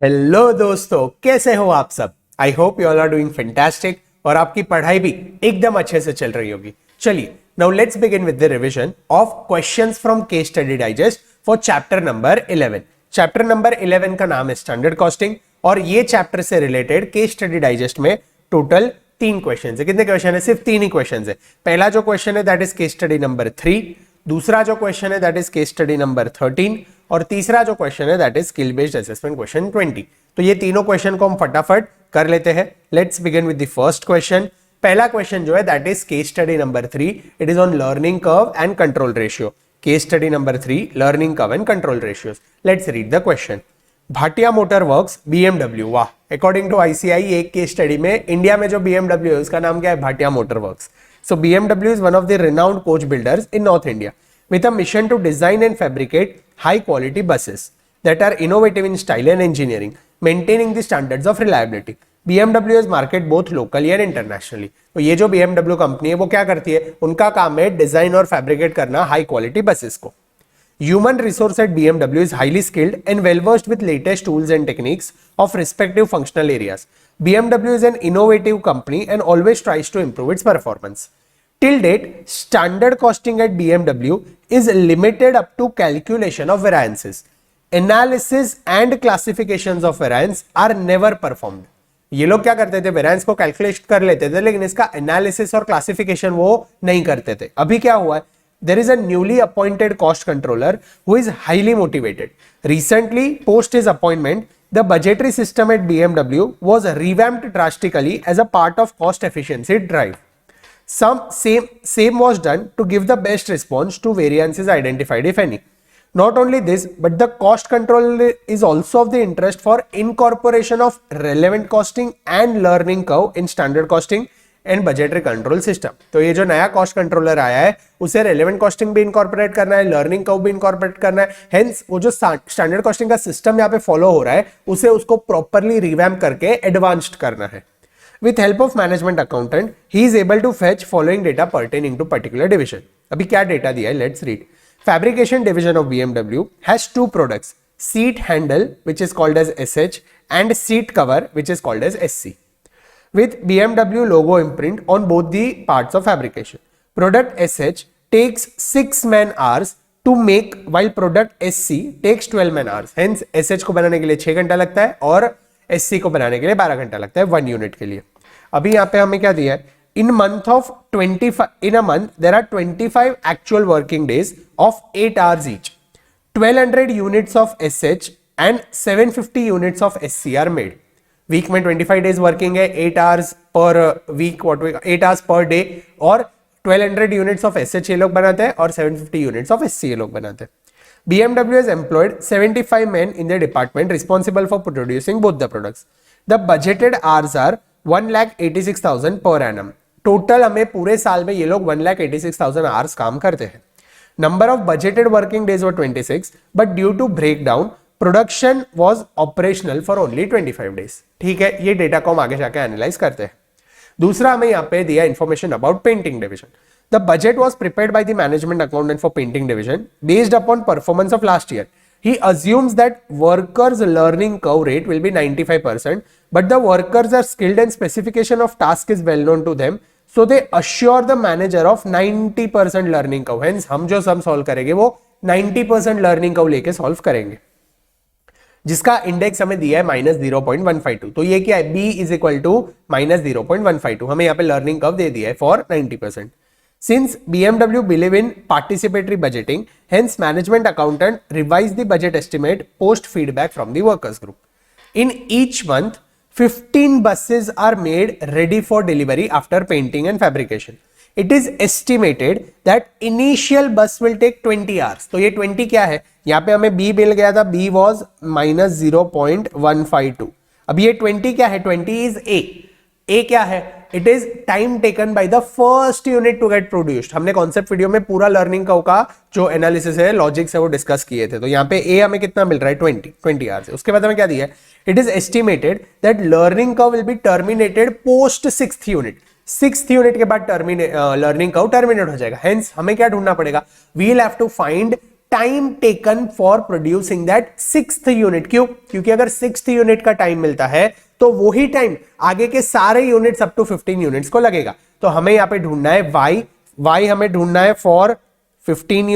Hello दोस्तों, कैसे हो आप सब। I hope you all are doing fantastic और आपकी पढ़ाई भी एकदम अच्छे से चल रही होगी। चलिए now let's begin with the revision of questions from case study digest for chapter number 11। Chapter number 11 का नाम है स्टैंडर्ड कॉस्टिंग और ये चैप्टर से रिलेटेड केस स्टडी डाइजेस्ट में टोटल 3 क्वेश्चन है। कितने क्वेश्चन है? सिर्फ 3 ही क्वेश्चन है। पहला जो क्वेश्चन है that is case study number 3, दूसरा जो क्वेश्चन है that is case study number 13 और तीसरा जो क्वेश्चन है that is skill based assessment question 20। तो ये तीनों क्वेश्चन को हम फटाफट कर लेते हैं। Let's begin with the first question. पहला क्वेश्चन जो है that is case study number 3, it is on learning curve and control ratio. Case study number 3, learning curve and control ratios. Let's read the question. Bhatia motor works BMW, वाह, according to ICI एक case study में India में जो BMW है उसका नाम क्या है? Bhatia motor works. So BMW is one of the renowned coach builders in North India with a mission to design and fabricate high quality buses that are innovative in style and engineering, maintaining the standards of reliability. BMW is marketed both locally and internationally. तो ये जो BMW company है वो क्या करती है? उनका काम है डिजाइन और फैब्रिकेट करना हाई क्वालिटी बसेस को। Human resource at BMW is highly skilled and well versed with latest tools and techniques of respective functional areas. BMW is an innovative company and always tries to improve its performance. Till date, standard costing at BMW is limited up to calculation of variances. Analysis and classifications of variance are never performed. ये लोग क्या करते थे? Variance को calculate कर लेते थे लेकिन इसका एनालिसिस और क्लासिफिकेशन वो नहीं करते थे। अभी क्या हुआ है? There is a newly appointed cost controller who is highly motivated. Recently, post his appointment, the budgetary system at BMW was revamped drastically as a part of cost efficiency drive. Same was done to give the best response to variances identified, if any. Not only this, but the cost control is also of the interest for incorporation of relevant costing and learning curve in standard costing and budgetary control system. तो ये जो नया cost controller आया है उसे relevant costing भी incorporate करना है, लर्निंग कर्व भी इनकॉर्पोरेट करना है। हेंस वो जो स्टैंडर्ड कॉस्टिंग का सिस्टम यहाँ पे फॉलो हो रहा है उसे उसको प्रॉपरली रिवैम्प करके एडवांस्ड करना है। With help of management accountant he is able to fetch following data pertaining to particular division. अभी क्या डेटा दिया है? Let's read. Fabrication division of BMW has 2 products, seat handle which is called as SH and seat cover which is called as SC. with BMW logo imprint on both the parts of fabrication. Product SH takes 6 man hours to make while product SC takes 12 man hours. Hence SH को बनाने के लिए 6 घंटा लगता है और SC को बनाने के लिए 12 घंटा लगता है 1 यूनिट के लिए। अभी यहाँ पे हमें क्या दिया है? In a month there are 25 actual working days of 8 hours each. 1200 units of SH and 750 units of SC are made. Week में 25 डेज वर्किंग है, 8 hours per week, 8 hours per day और 1200 यूनिट्स ऑफ SH ये लोग बनाते हैं और 750 units of SC ये लोग बनाते हैं। BMW has employed 75 men in their department responsible for producing both the products. The budgeted hours are 1,86,000 per annum. Total हमें पूरे साल में ये लोग 1,86,000 आवर्स काम करते हैं। Number of budgeted working days were 26 but due to break down production was operational for only 25 days. ठीक है, ये डेटा को हम आगे जाकर एनालाइज करते हैं। दूसरा हमें यहाँ पे दिया information about painting division. The budget was prepared by the management accountant for painting division based upon performance of last year. He assumes that workers' learning curve rate will be 95%, but the workers are skilled and specification of task is well known to them, so they assure the manager of 90% learning curve. Hence हम जो sum solve करेंगे वो 90% learning curve लेके solve करेंगे, जिसका index हमें दिया है -0.152। तो ये क्या है? B is equal to -0.152। हमें यहाँ पे लर्निंग कर्व दे दिया है for 90%। Since BMW believe in participatory budgeting, hence management accountant revise the budget estimate post feedback from the workers group. In each month, 15 buses are made ready for delivery after painting and fabrication. It is estimated that initial bus will take 20 hours. तो ये 20 क्या है? यहाँ पे हमें B मिल गया था, B was -0.152. अब ये 20 क्या है? 20 is A. A क्या है? It is time taken by the first unit to get produced. हमने कॉन्सेप्ट वीडियो में पूरा लर्निंग कर्व का जो एनालिसिस है, लॉजिक्स है, वो डिस्कस किए थे। तो यहाँ पे A हमें कितना मिल रहा है? 20 आवर्स। उसके बाद हमें क्या दिया है? It is estimated that learning curve will be terminated post 6th unit. 6th unit के बाद लर्निंग कर्व टर्मिनेट हो जाएगा। हेंस हमें क्या ढूंढना पड़ेगा? We'll have to find time taken for producing that 6th unit. क्यों? क्योंकि अगर 6th यूनिट का टाइम मिलता है तो वही टाइम आगे के सारे यूनिट्स अप टू 15 यूनिट्स को लगेगा। तो हमें यहां पे ढूंढना है y हमें ढूंढना है फॉर 15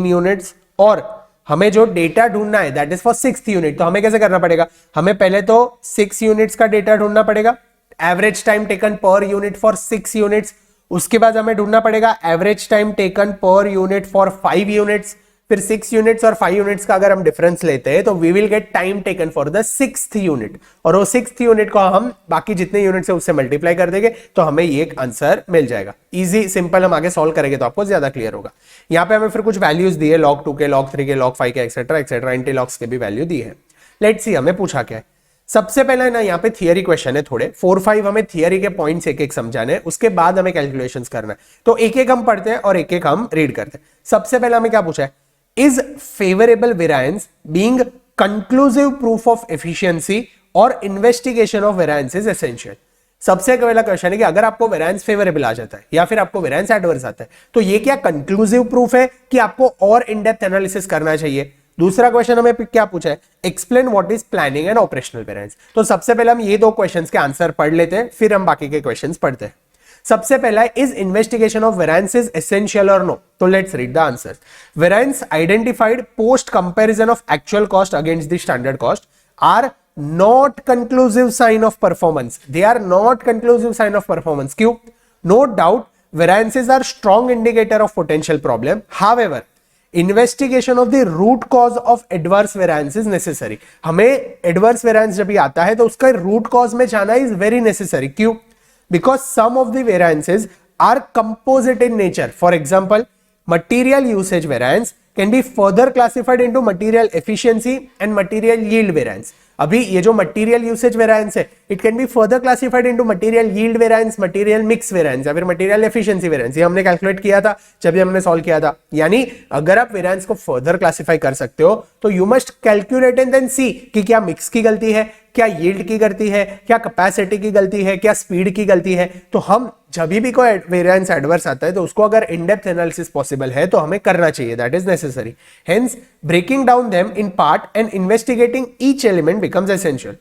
यूनिट्स, और हमें जो डेटा ढूंढना है that is for 6th unit. तो हमें कैसे करना पड़ेगा? हमें पहले तो 6 यूनिट्स का डेटा ढूंढना पड़ेगा, average time taken per unit for 6 units. उसके बाद हमें ढूंढना पड़ेगा average time taken per unit for 5 units. फिर 6 यूनिट्स और 5 यूनिट्स का अगर हम डिफरेंस लेते हैं तो we will get time taken for the 6th unit, और वो 6th यूनिट को हम बाकी जितने यूनिट है उससे मल्टीप्लाई कर देंगे तो हमें ये एक आंसर मिल जाएगा। इजी सिंपल, हम आगे सॉल्व करेंगे तो आपको ज्यादा क्लियर होगा। यहाँ पे हमें फिर कुछ वैल्यूज दिए, log 2 के, log 3 के, log 5 के, एक्सेट्रा एक्सेट्रा, एंटीलॉग्स के भी वैल्यू दी है। लेट्स सी हमें पूछा क्या है। सबसे पहले ना यहाँ पे थियरी क्वेश्चन है थोड़े 4-5, हमें थियरी के पॉइंट्स एक एक समझाने हैं, उसके बाद हमें कैलकुलेशंस करना है। तो एक एक हम पढ़ते हैं और एक एक हम रीड करते हैं। सबसे पहले हमें क्या पूछा है? Is favourable variance being conclusive proof of efficiency और investigation of variance is essential. सबसे पहला क्वेश्चन है कि अगर आपको वेरिएंस फेवरेबल आ जाता है या फिर आपको वेरिएंस एडवर्स आता है तो ये क्या कंक्लूसिव प्रूफ है कि आपको और इन डेप्थ एनालिसिस करना चाहिए? दूसरा क्वेश्चन हमें क्या पूछा है? Explain what is planning and operational variance. तो सबसे पहले हम ये दो क्वेश्चंस के आंसर पढ़ लेते हैं, फिर हम बाकी के क्वेश्चंस पढ़ते हैं। सबसे पहला है, is investigation of variance is essential और नो? तो let's read the answer. Variance identified post comparison of actual cost against the standard cost are not conclusive sign of performance. They are not conclusive sign of performance. क्यों? No doubt variances are strong indicator of potential problem. However, investigation of the root cause of adverse variance is necessary. हमें adverse variance जब भी आता है तो उसका root cause में जाना is very necessary. क्यों? Because some of the variances are composite in nature. For example, material usage variance can be further classified into material efficiency and material yield variance. अभी ये जो मटेरियल यूसेज वेरिएंस है it can be further classified into material yield variance, material mix variance या फिर material efficiency variance. ये हमने calculate किया था जब हमने सॉल्व किया था। यानी अगर आप वेरिएंस को फर्दर क्लासिफाई कर सकते हो तो you must calculate and then see कि क्या मिक्स की गलती है, क्या यील्ड की गलती है, क्या कैपेसिटी की गलती है, क्या स्पीड की गलती है। तो हम जब भी कोई वेरिएंस एडवर्स आता है तो उसको अगर इन डेप्थ एनालिसिस पॉसिबल है तो हमें करना चाहिए, that is necessary. Hence breaking down them in part and investigating each element becomes essential.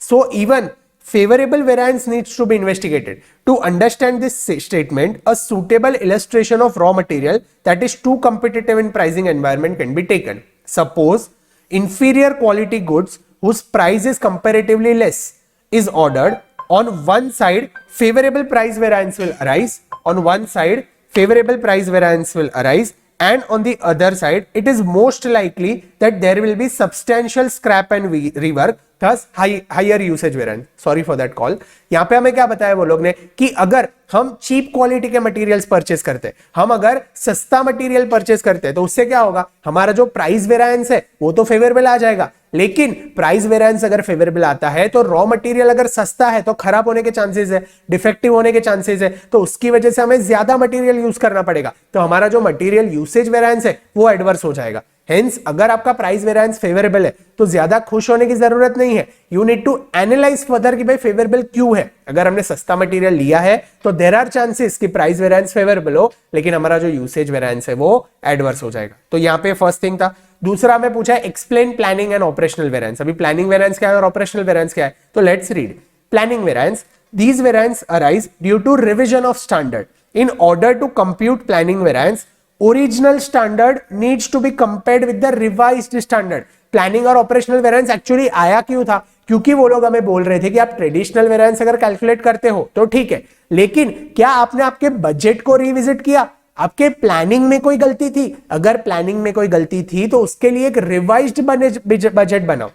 So even favorable variance needs to be investigated. To understand this statement, a suitable illustration of raw material that is too competitive in pricing environment can be taken. Suppose inferior quality goods whose price is comparatively less is ordered. On one side, favorable price variance will arise. On one side, favorable price variance will arise. And on the other side, it is most likely that there will be substantial scrap and rework, thus higher usage variance. Sorry for that call. यहाँ पे हमें क्या बताया वो लोग ने कि अगर हम चीप क्वालिटी के मटेरियल्स परचेस करते हैं, हम अगर सस्ता मटेरियल परचेस करते हैं तो उससे क्या होगा, हमारा जो प्राइस वेरिएंस है वो तो फेवरेबल आ जाएगा। लेकिन प्राइस वेरिएंस अगर फेवरेबल आता है तो रॉ मटेरियल अगर सस्ता है तो खराब होने के चांसेस है, डिफेक्टिव होने के चांसेस है, तो उसकी वजह से हमें ज्यादा मटेरियल यूज करना पड़ेगा। तो हमारा जो मटेरियल यूसेज वेरिएंस है वो एडवर्स हो जाएगा। हेंस अगर आपका प्राइस वेरिएंस फेवरेबल है तो ज्यादा खुश होने की जरूरत नहीं है। You need to analyse further कि भाई फेवरेबल क्यों है। अगर हमने सस्ता मटेरियल लिया है तो देयर आर चांसेस कि प्राइस वेरिएंस फेवरेबल हो, लेकिन हमारा जो यूसेज वेरिएंस है वो एडवर्स हो जाएगा। तो यहाँ पे फर्स्ट थिंग था। दूसरा हमें पूछा है explain planning and operational variance. अभी प्लानिंग वेरिएंस क्या है और ऑपरेशनल वेरिएंस क्या है, तो let's read. Planning variance, these variance arise due to revision of standard. In order to compute planning variance, original standard needs to be compared with the revised standard. Planning और operational variance actually आया क्यों था, क्योंकि वो लोग हमें बोल रहे थे कि आप ट्रेडिशनल वेरिएंस अगर कैलकुलेट करते हो तो ठीक है, लेकिन क्या आपने आपके बजट को रिविजिट किया, आपके प्लानिंग में कोई गलती थी? अगर प्लानिंग में कोई गलती थी तो उसके लिए एक रिवाइज्ड बजट बनाओ,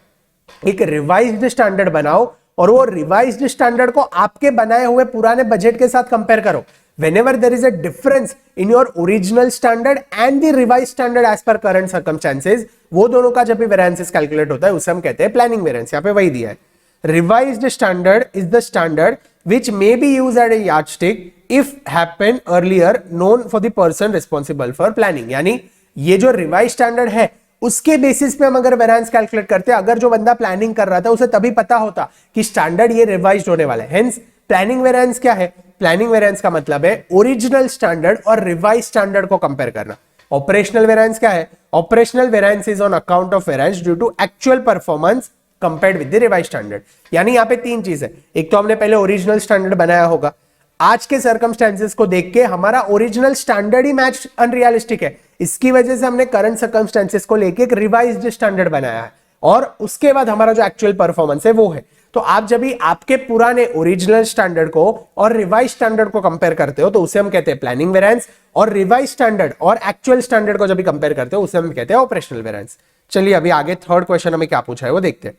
एक रिवाइज्ड स्टैंडर्ड बनाओ और वो रिवाइज्ड स्टैंडर्ड को आपके बनाए हुए पुराने बजट के साथ कंपेयर करो। Whenever there is a difference in your original standard and the revised standard as per current circumstances, वो दोनों का जब भी वेरिएंसेस कैलकुलेट होता है उसे हम कहते हैं प्लानिंग वेरिएंस। यहाँ पे वही दिया है, revised standard is the standard which may be used at a yardstick if happened earlier known for the person responsible for planning। यानी ये जो रिवाइज स्टैंडर्ड है उसके बेसिस पे हम अगर वेरिएंस कैलकुलेट करते हैं, अगर जो बंदा प्लानिंग कर रहा था उसे तभी पता होता कि स्टैंडर्ड ये रिवाइज्ड होने वाला है। हेंस प्लानिंग वेरिएंस क्या है, प्लानिंग वेरिएंस का मतलब है ओरिजिनल स्टैंडर्ड और रिवाइज स्टैंडर्ड को कंपेयर करना। ऑपरेशनल वेरिएंस क्या है? Operational variance is on account of variance due to actual performance compared with the revised standard. यानी यहाँ पे तीन चीज है, एक तो हमने पहले ओरिजिनल स्टैंडर्ड बनाया होगा, आज के सर्कमस्टेंसेस को देख के हमारा ओरिजिनल स्टैंडर्ड ही मैच अनरियलिस्टिक है, इसकी वजह से हमने करंट सर्कमस्टेंसेस को लेके एक रिवाइज्ड स्टैंडर्ड बनाया है, और उसके बाद हमारा जो एक्चुअल परफॉर्मेंस है वो है। तो आप जब भी आपके पुराने ओरिजिनल स्टैंडर्ड को और रिवाइज स्टैंडर्ड को कंपेयर करते हो तो उसे हम कहते हैं प्लानिंग वेरिएंस, और रिवाइज स्टैंडर्ड और एक्चुअल स्टैंडर्ड को जब भी कंपेयर करते हो उसे हम कहते हैं ऑपरेशनल वेरिएंस। चलिए अभी आगे थर्ड क्वेश्चन हमें क्या पूछा है वो देखते हैं।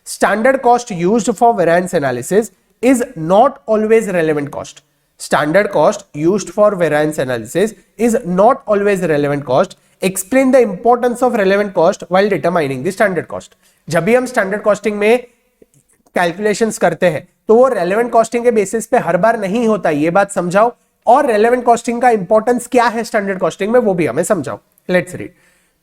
Standard cost used for variance analysis is not always relevant cost. Standard cost used for variance analysis is not always relevant cost. Explain the importance of relevant cost while determining the standard cost. जब भी हम standard costing में calculations करते हैं तो वो relevant costing के basis पे हर बार नहीं होता, ये बात समझाओ, और रेलेवेंट कॉस्टिंग का इंपॉर्टेंस क्या है स्टैंडर्ड कॉस्टिंग में वो भी हमें समझाओ। Let's read.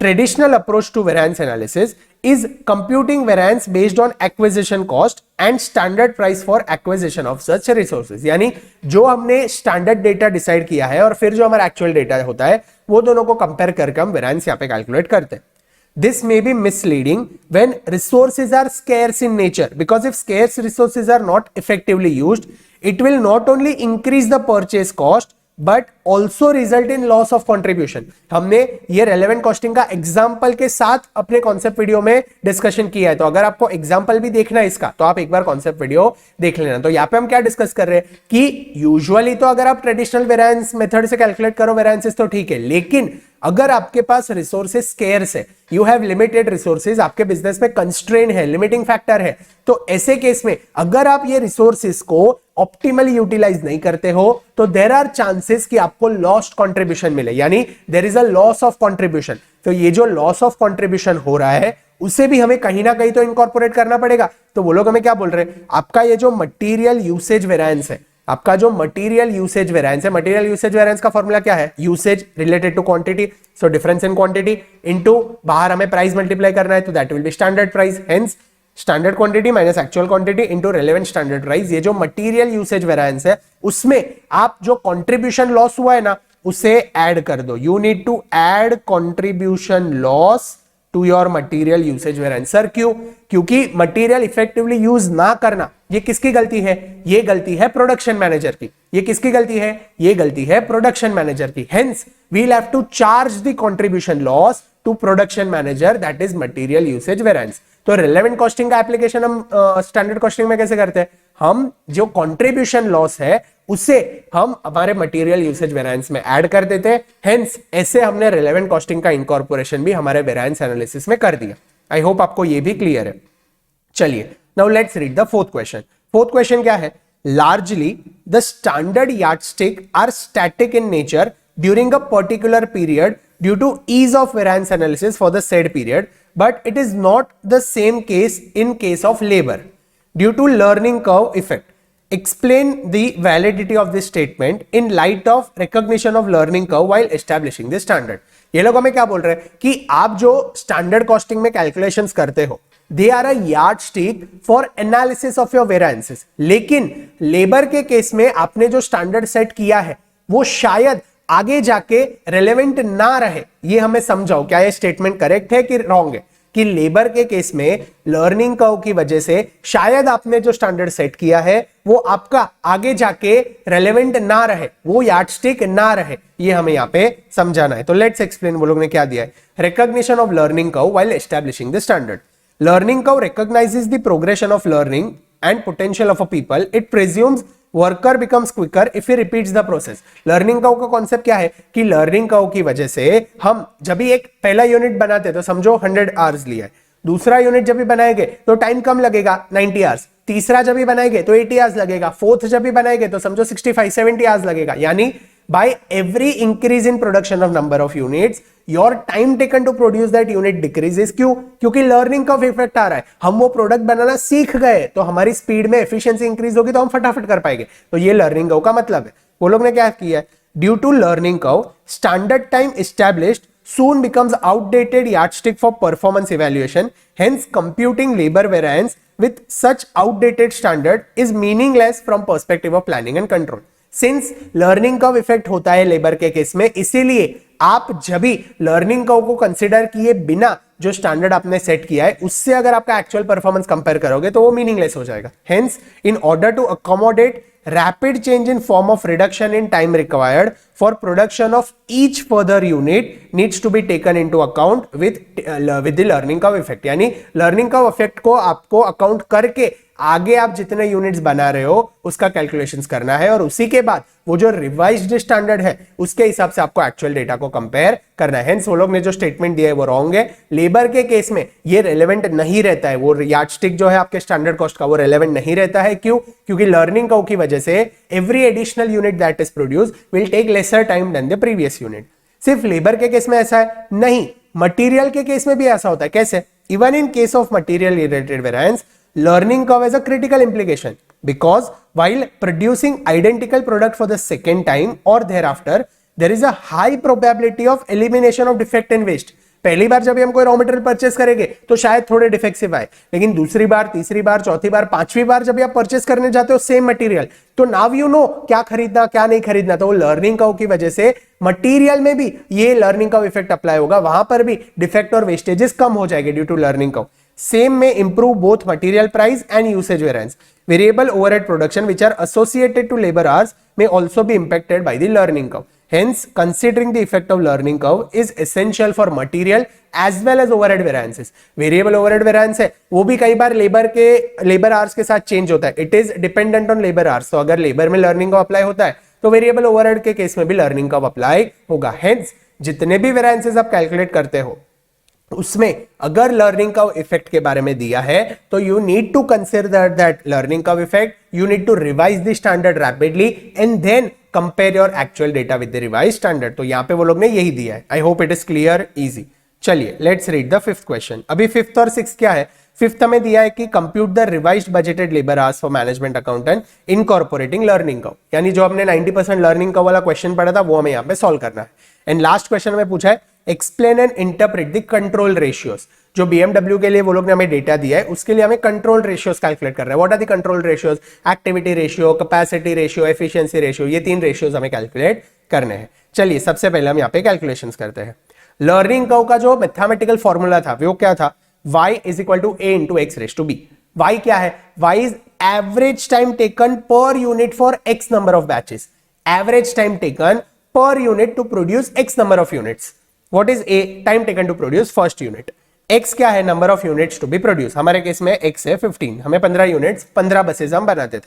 Traditional approach to variance analysis is computing variance based on acquisition cost and standard price for acquisition of such resources। यानी जो हमने स्टैंडर्ड डेटा डिसाइड किया है और फिर जो हमारा एक्चुअल डेटा होता है वो दोनों को कंपेयर करके हम वेरिएंस यहाँ पे कैलकुलेट करते हैं। This may be misleading when resources are scarce in nature, because if scarce resources are not effectively used, it will not only increase the purchase cost but also result in loss of contribution. हमने ये relevant costing का example के साथ अपने concept video में discussion किया है, तो अगर आपको एग्जाम्पल भी देखना है इसका तो आप एक बार कॉन्सेप्ट वीडियो देख लेना। तो यहाँ पे हम क्या डिस्कस कर रहे हैं कि यूजुअली तो अगर आप ट्रेडिशनल वेरिएंस मेथड से कैलकुलेट करो वेरिएंसेस तो ठीक है, लेकिन अगर आपके पास रिसोर्सेस स्केर्स है, यू हैव लिमिटेड रिसोर्सेज, आपके बिजनेस में कंस्ट्रेन है, लिमिटिंग फैक्टर है, तो ऐसे केस में अगर आप ये रिसोर्सेज को ऑप्टिमली यूटिलाइज नहीं करते हो तो देयर आर चांसेस कि आपको लॉस्ट कंट्रीब्यूशन मिले, यानी there is a loss of contribution. तो ये जो लॉस ऑफ कंट्रीब्यूशन हो रहा है उसे भी हमें कहीं ना कहीं तो इनकॉर्पोरेट करना पड़ेगा। तो वो लोग हमें क्या बोल रहे हैं, आपका ये जो मटीरियल यूसेज वेरिएंस है, आपका जो मटीरियल यूसेज वेरिएंस है, मटीरियल यूसेज वेरिएंस का फॉर्मूला क्या है, usage related to quantity, so difference in quantity into बाहर हमें प्राइस मल्टीप्लाई करना है तो that will be standard price, hence standard quantity minus actual quantity into relevant standard price. ये जो मटीरियल यूसेज वेरिएंस है उसमें आप जो कंट्रीब्यूशन लॉस हुआ है ना उसे ऐड कर दो। You need to add contribution loss to your material usage variance. Sir क्यों? क्योंकि मटीरियल इफेक्टिवली यूज ना करना ये किसकी गलती है, ये गलती है प्रोडक्शन मैनेजर की। ये किसकी गलती है, ये गलती है प्रोडक्शन मैनेजर की। Hence we will have to charge the contribution loss to production manager, that is material usage variance. तो रिलेवेंट कॉस्टिंग का एप्लीकेशन हम स्टैंडर्ड कॉस्टिंग में कैसे करते हैं, हम जो कंट्रीब्यूशन लॉस है उसे हम हमारे मटेरियल यूसेज वेरिएंस में ऐड कर देते हैं। हेंस ऐसे हमने रिलेवेंट कॉस्टिंग का इनकॉर्पोरेशन भी हमारे वेरिएंस एनालिसिस में कर दिया। आई होप आपको ये भी क्लियर है। चलिए now let's read the fourth question. Fourth question क्या है, largely the standard yardstick are static in nature during a particular period due to ease of variance analysis for the said period, but it is not the same case in case of labor due to learning curve effect. Explain the validity of this statement in light of recognition of learning curve while establishing the standard. ये लोग हमें क्या बोल रहे हैं कि आप जो स्टैंडर्ड कॉस्टिंग में कैलकुलेशंस करते हो they are a yardstick for analysis of your variances, लेकिन लेबर के केस में आपने जो स्टैंडर्ड सेट किया है वो शायद आगे जाके रेलेवेंट ना रहे। ये हमें समझाओ, क्या ये स्टेटमेंट करेक्ट है कि रॉन्ग है, कि लेबर के केस में लर्निंग कर्व की वजह से शायद आपने जो स्टैंडर्ड सेट किया है वो आपका आगे जाके रेलेवेंट ना रहे, वो यार्डस्टिक ना रहे, ये हमें यहाँ पे समझाना है। तो लेट्स एक्सप्लेन वो लोग ने क्या दिया है। Recognition of learning curve while establishing the standard. Learning curve recognizes the progression of learning and potential of a people. It presumes worker becomes quicker if he repeats the process. Learning curve का concept क्या है कि learning curve की वजह से हम जब भी एक पहला यूनिट बनाते तो समझो 100 आवर्स लिया है, दूसरा यूनिट जब भी बनाएंगे तो टाइम कम लगेगा 90 आवर्स, तीसरा जब भी बनाएंगे तो 80 आवर्स लगेगा, फोर्थ जब भी बनाएंगे तो समझो 65-70 आवर्स लगेगा। यानी by every increase in production of number of units your time taken to produce that unit decreases। क्यों? क्योंकि लर्निंग का इफेक्ट आ रहा है, हम वो प्रोडक्ट बनाना सीख गए तो हमारी स्पीड में एफिशिएंसी इंक्रीज होगी तो हम फटाफट कर पाएंगे। तो ये लर्निंग कर्व का मतलब है। वो लोग ने क्या किया है, due to learning curve standard time established soon becomes outdated yardstick for performance evaluation, hence computing labor variance with such outdated standard is meaningless from perspective of planning and control। Since learning curve effect होता है labour के case में, इसीलिए आप जब भी learning curve को consider किए बिना जो स्टैंडर्ड आपने सेट किया है उससे अगर आपका एक्चुअल परफॉर्मेंस कंपेयर करोगे तो वो मीनिंगलेस हो जाएगा। Hence in order to accommodate rapid change in form of reduction in time required for production of each further unit needs to be taken into account with the learning curve effect। यानी learning curve effect को आपको account करके आगे आप जितने units बना रहे हो उसका कैलकुलेशंस करना है और उसी के बाद वो जो रिवाइज्ड स्टैंडर्ड है उसके हिसाब से आपको एक्चुअल डेटा को कंपेयर करना है। हेंस वो लोग ने जो स्टेटमेंट दिया है वो रॉन्ग है। लेबर के केस में ये रेलेवेंट नहीं रहता है, वो यार्डस्टिक जो है आपके स्टैंडर्ड कॉस्ट का वो रेलेवेंट नहीं रहता है। क्यों? क्योंकि लर्निंग कर्व की वजह से every additional unit that is produce will take lesser time than the previous unit. सिर्फ लेबर के केस में ऐसा है नहीं, मटीरियल के केस में भी ऐसा होता है। कैसे? Even in case of material related variance learning curve has a critical implication because while producing identical product for the second time or thereafter there is a high probability of elimination of defect and waste। पहली बार जब हम कोई raw material purchase करेंगे तो शायद थोड़े defective आए, लेकिन दूसरी बार, तीसरी बार, चौथी बार, पांचवी बार जब आप परचेस करने जाते हो सेम मटेरियल तो नाउ यू नो क्या खरीदना क्या नहीं खरीदना। तो लर्निंग कर्व की वजह से मटेरियल में भी ये लर्निंग कर्व इफेक्ट अप्लाई होगा, वहां पर भी डिफेक्ट और वेस्टेजेस कम हो जाएंगे due to learning curve. Same may improve both material price and usage variance। Variable overhead production which are associated to labor hours may also be impacted by the learning curve। Hence, considering the effect of learning curve is essential for material as well as overhead variances। Variable overhead variance है वो भी कई बार labour hours के साथ change होता है। It is dependent on labor hours। तो अगर लेबर में लर्निंग कर्व अप्लाई होता है तो वेरिएबल ओवरहेड के केस में भी लर्निंग कर्व अप्लाई होगा। Hence, जितने भी वेरिएंसेस आप कैलकुलेट करते हो उसमें अगर लर्निंग कर्व इफेक्ट के बारे में दिया है तो you need to consider that learning curve effect, you need to revise the standard rapidly and then compare your actual data with the revise standard. तो यहां पे वो लोग ने यही दिया है। I hope it is clear, easy. चलिए let's read the fifth question. अभी फिफ्थ और सिक्स क्या है? फिफ्थ हमें दिया है कि compute the revised budgeted labour hours for management accountant incorporating learning curve. यानी जो हमने 90% लर्निंग कर्व वाला क्वेश्चन पढ़ा था वो हमें यहाँ पे सॉल्व करना है। एंड लास्ट क्वेश्चन में पूछा है explain and interpret the control ratios. जो BMW के लिए वो लोग ने हमें डेटा दिया है उसके लिए हमें कंट्रोल रेशियोज कैलकुलेट करना है। What are the control ratios? Activity ratio, capacity ratio, efficiency ratio, ये तीन रेशियोज हमें कैलकुलेट करने हैं। चलिए सबसे पहले हम यहाँ पे कैलकुलेशंस करते हैं। लर्निंग कर्व का जो मैथमेटिकल फॉर्मूला था वो क्या था? y is equal to a into x raised to b। y क्या है? y is average time taken per unit for x number of batches। average time taken per unit to produce x number of units। what is a? time taken to produce first unit। x क्या है? number of units to be produced। हमारे case में x है 15, हमें 15 units 15 buses हम बनाते थे।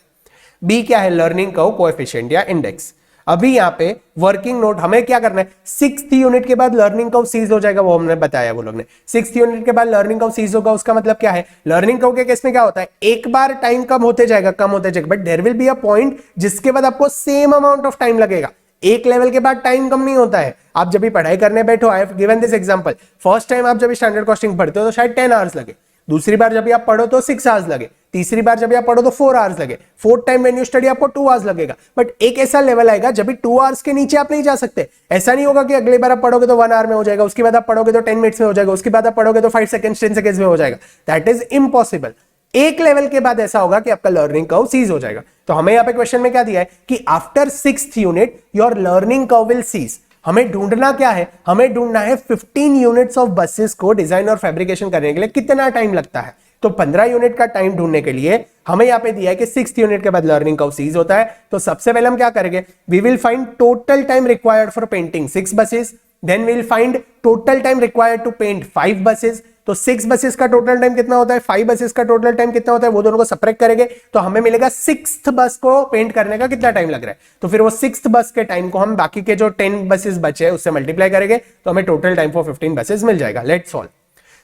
b क्या है? लर्निंग कर्व कोएफिशिएंट या इंडेक्स। अभी यहाँ पे वर्किंग नोट हमें क्या करना है? 6th यूनिट के बाद लर्निंग कर्व सीज हो जाएगा, वो हमने बताया वो लोग ने। 6th यूनिट के बाद लर्निंग कर्व सीज होगा, उसका मतलब क्या है? लर्निंग कर्व के केस में क्या होता है? एक बार टाइम कम होते जाएगा, but there will be a point जिसके बाद आपको सेम अमाउंट ऑफ टाइम लगेगा। एक लेवल के बाद टाइम कम नहीं होता है। आप जब भी पढ़ाई करने बैठो, I have given this example, first time आप जब स्टैंडर्ड कॉस्टिंग पढ़ते हो तो शायद 10 आवर्स लगे, दूसरी बार जब आप पढ़ो तो 6 आवर्स लगे, तीसरी बार जब आप पढ़ो तो 4 आवर्स लगे, fourth time when you study आपको 2 आवर्स लगेगा। बट एक ऐसा लेवल आएगा जब भी 2 आवर्स के नीचे आप नहीं जा सकते। ऐसा नहीं होगा कि अगली बार आप पढ़ोगे तो 1 आवर में हो जाएगा, उसके बाद आप पढ़ोगे तो 10 मिनट्स में हो जाएगा, उसके बाद आप पढ़ोगे तो 5 सेकंड्स 10 सेकंड्स में हो जाएगा। That is impossible. एक लेवल के बाद ऐसा होगा कि आपका लर्निंग कर्व सीज हो जाएगा। तो हमें यहाँ पे क्वेश्चन में क्या दिया है कि after 6th unit your learning curve will cease. हमें ढूंढना क्या है? हमें ढूंढना है 15 यूनिट्स ऑफ बसेस को डिजाइन और फैब्रिकेशन करने के लिए कितना टाइम लगता है। तो 15 यूनिट का टाइम ढूंढने के लिए हमें यहाँ पे दिया है कि 6th यूनिट के बाद लर्निंग कर्व सीज होता है। तो सबसे पहले हम क्या करेंगे? We will find total time required for painting 6 buses, then we will find total time required to paint 5 buses. तो 6 बसेस का टोटल टाइम कितना होता है, 5 बसेस का टोटल टाइम कितना होता है, वो दोनों को सब्ट्रैक्ट करेंगे तो हमें मिलेगा 6th बस को पेंट करने का कितना टाइम लग रहा है। तो फिर वो 6th बस के टाइम को हम बाकी के जो 10 बसेस बचे हैं उससे मल्टीप्लाई करेंगे तो हमें टोटल टाइम फॉर 15 बसेस मिल जाएगा। Let's solve.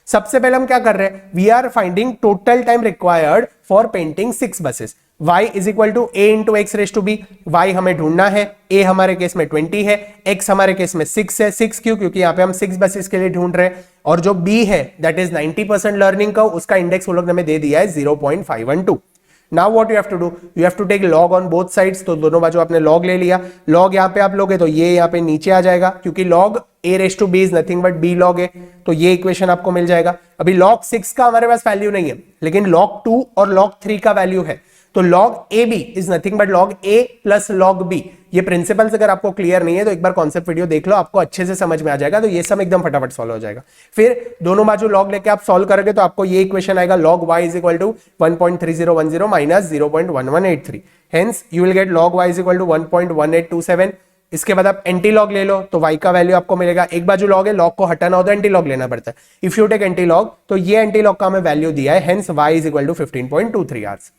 सबसे पहले हम क्या कर रहे हैं? We are finding total time required for painting 6 buses. y is equal to a into x raise to b. y हमें ढूंढना है, a हमारे केस में 20 है, x हमारे केस में 6 है। 6 क्यों? क्योंकि यहाँ पे हम 6 बसेस के लिए ढूंढ रहे हैं। और जो b है दैट इज 90% लर्निंग कर्व, उसका इंडेक्स वो लोग ने हमें दे दिया है 0.512। Now what you have to do? You have to take log on both sides. तो दोनों बाजू आपने लॉग ले लिया। लॉग यहाँ पे आप लोगे तो ये यहाँ पे नीचे आ जाएगा, क्योंकि log a raise to b is nothing but b log a। तो ये इक्वेशन आपको मिल जाएगा। अभी log 6 का हमारे पास वैल्यू नहीं है, लेकिन log 2 और log 3 का वैल्यू है। तो log AB is nothing but log A plus log B। ये प्रिंसिपल्स अगर आपको क्लियर नहीं है तो एक बार कॉन्सेप्ट वीडियो देख लो, आपको अच्छे से समझ में आ जाएगा, तो ये सब एकदम फटाफट सॉल्व हो जाएगा। फिर दोनों बाजू log लेके आप सॉल्व करोगे तो आपको ये इक्वेशन आएगा log y is equal to 1.3010 minus 0.1183, hence you will get log y is equal to 1.1827। इसके बाद आप एंटी लॉग ले लो तो y का वैल्यू आपको मिलेगा, एक बाजू लॉग है, लॉग को हटाना हो तो एंटी लॉग लेना पड़ता है। If you take anti log तो ये एंटी लॉग का हमें वैल्यू दिया है, hence y is equal to 15.23 hours.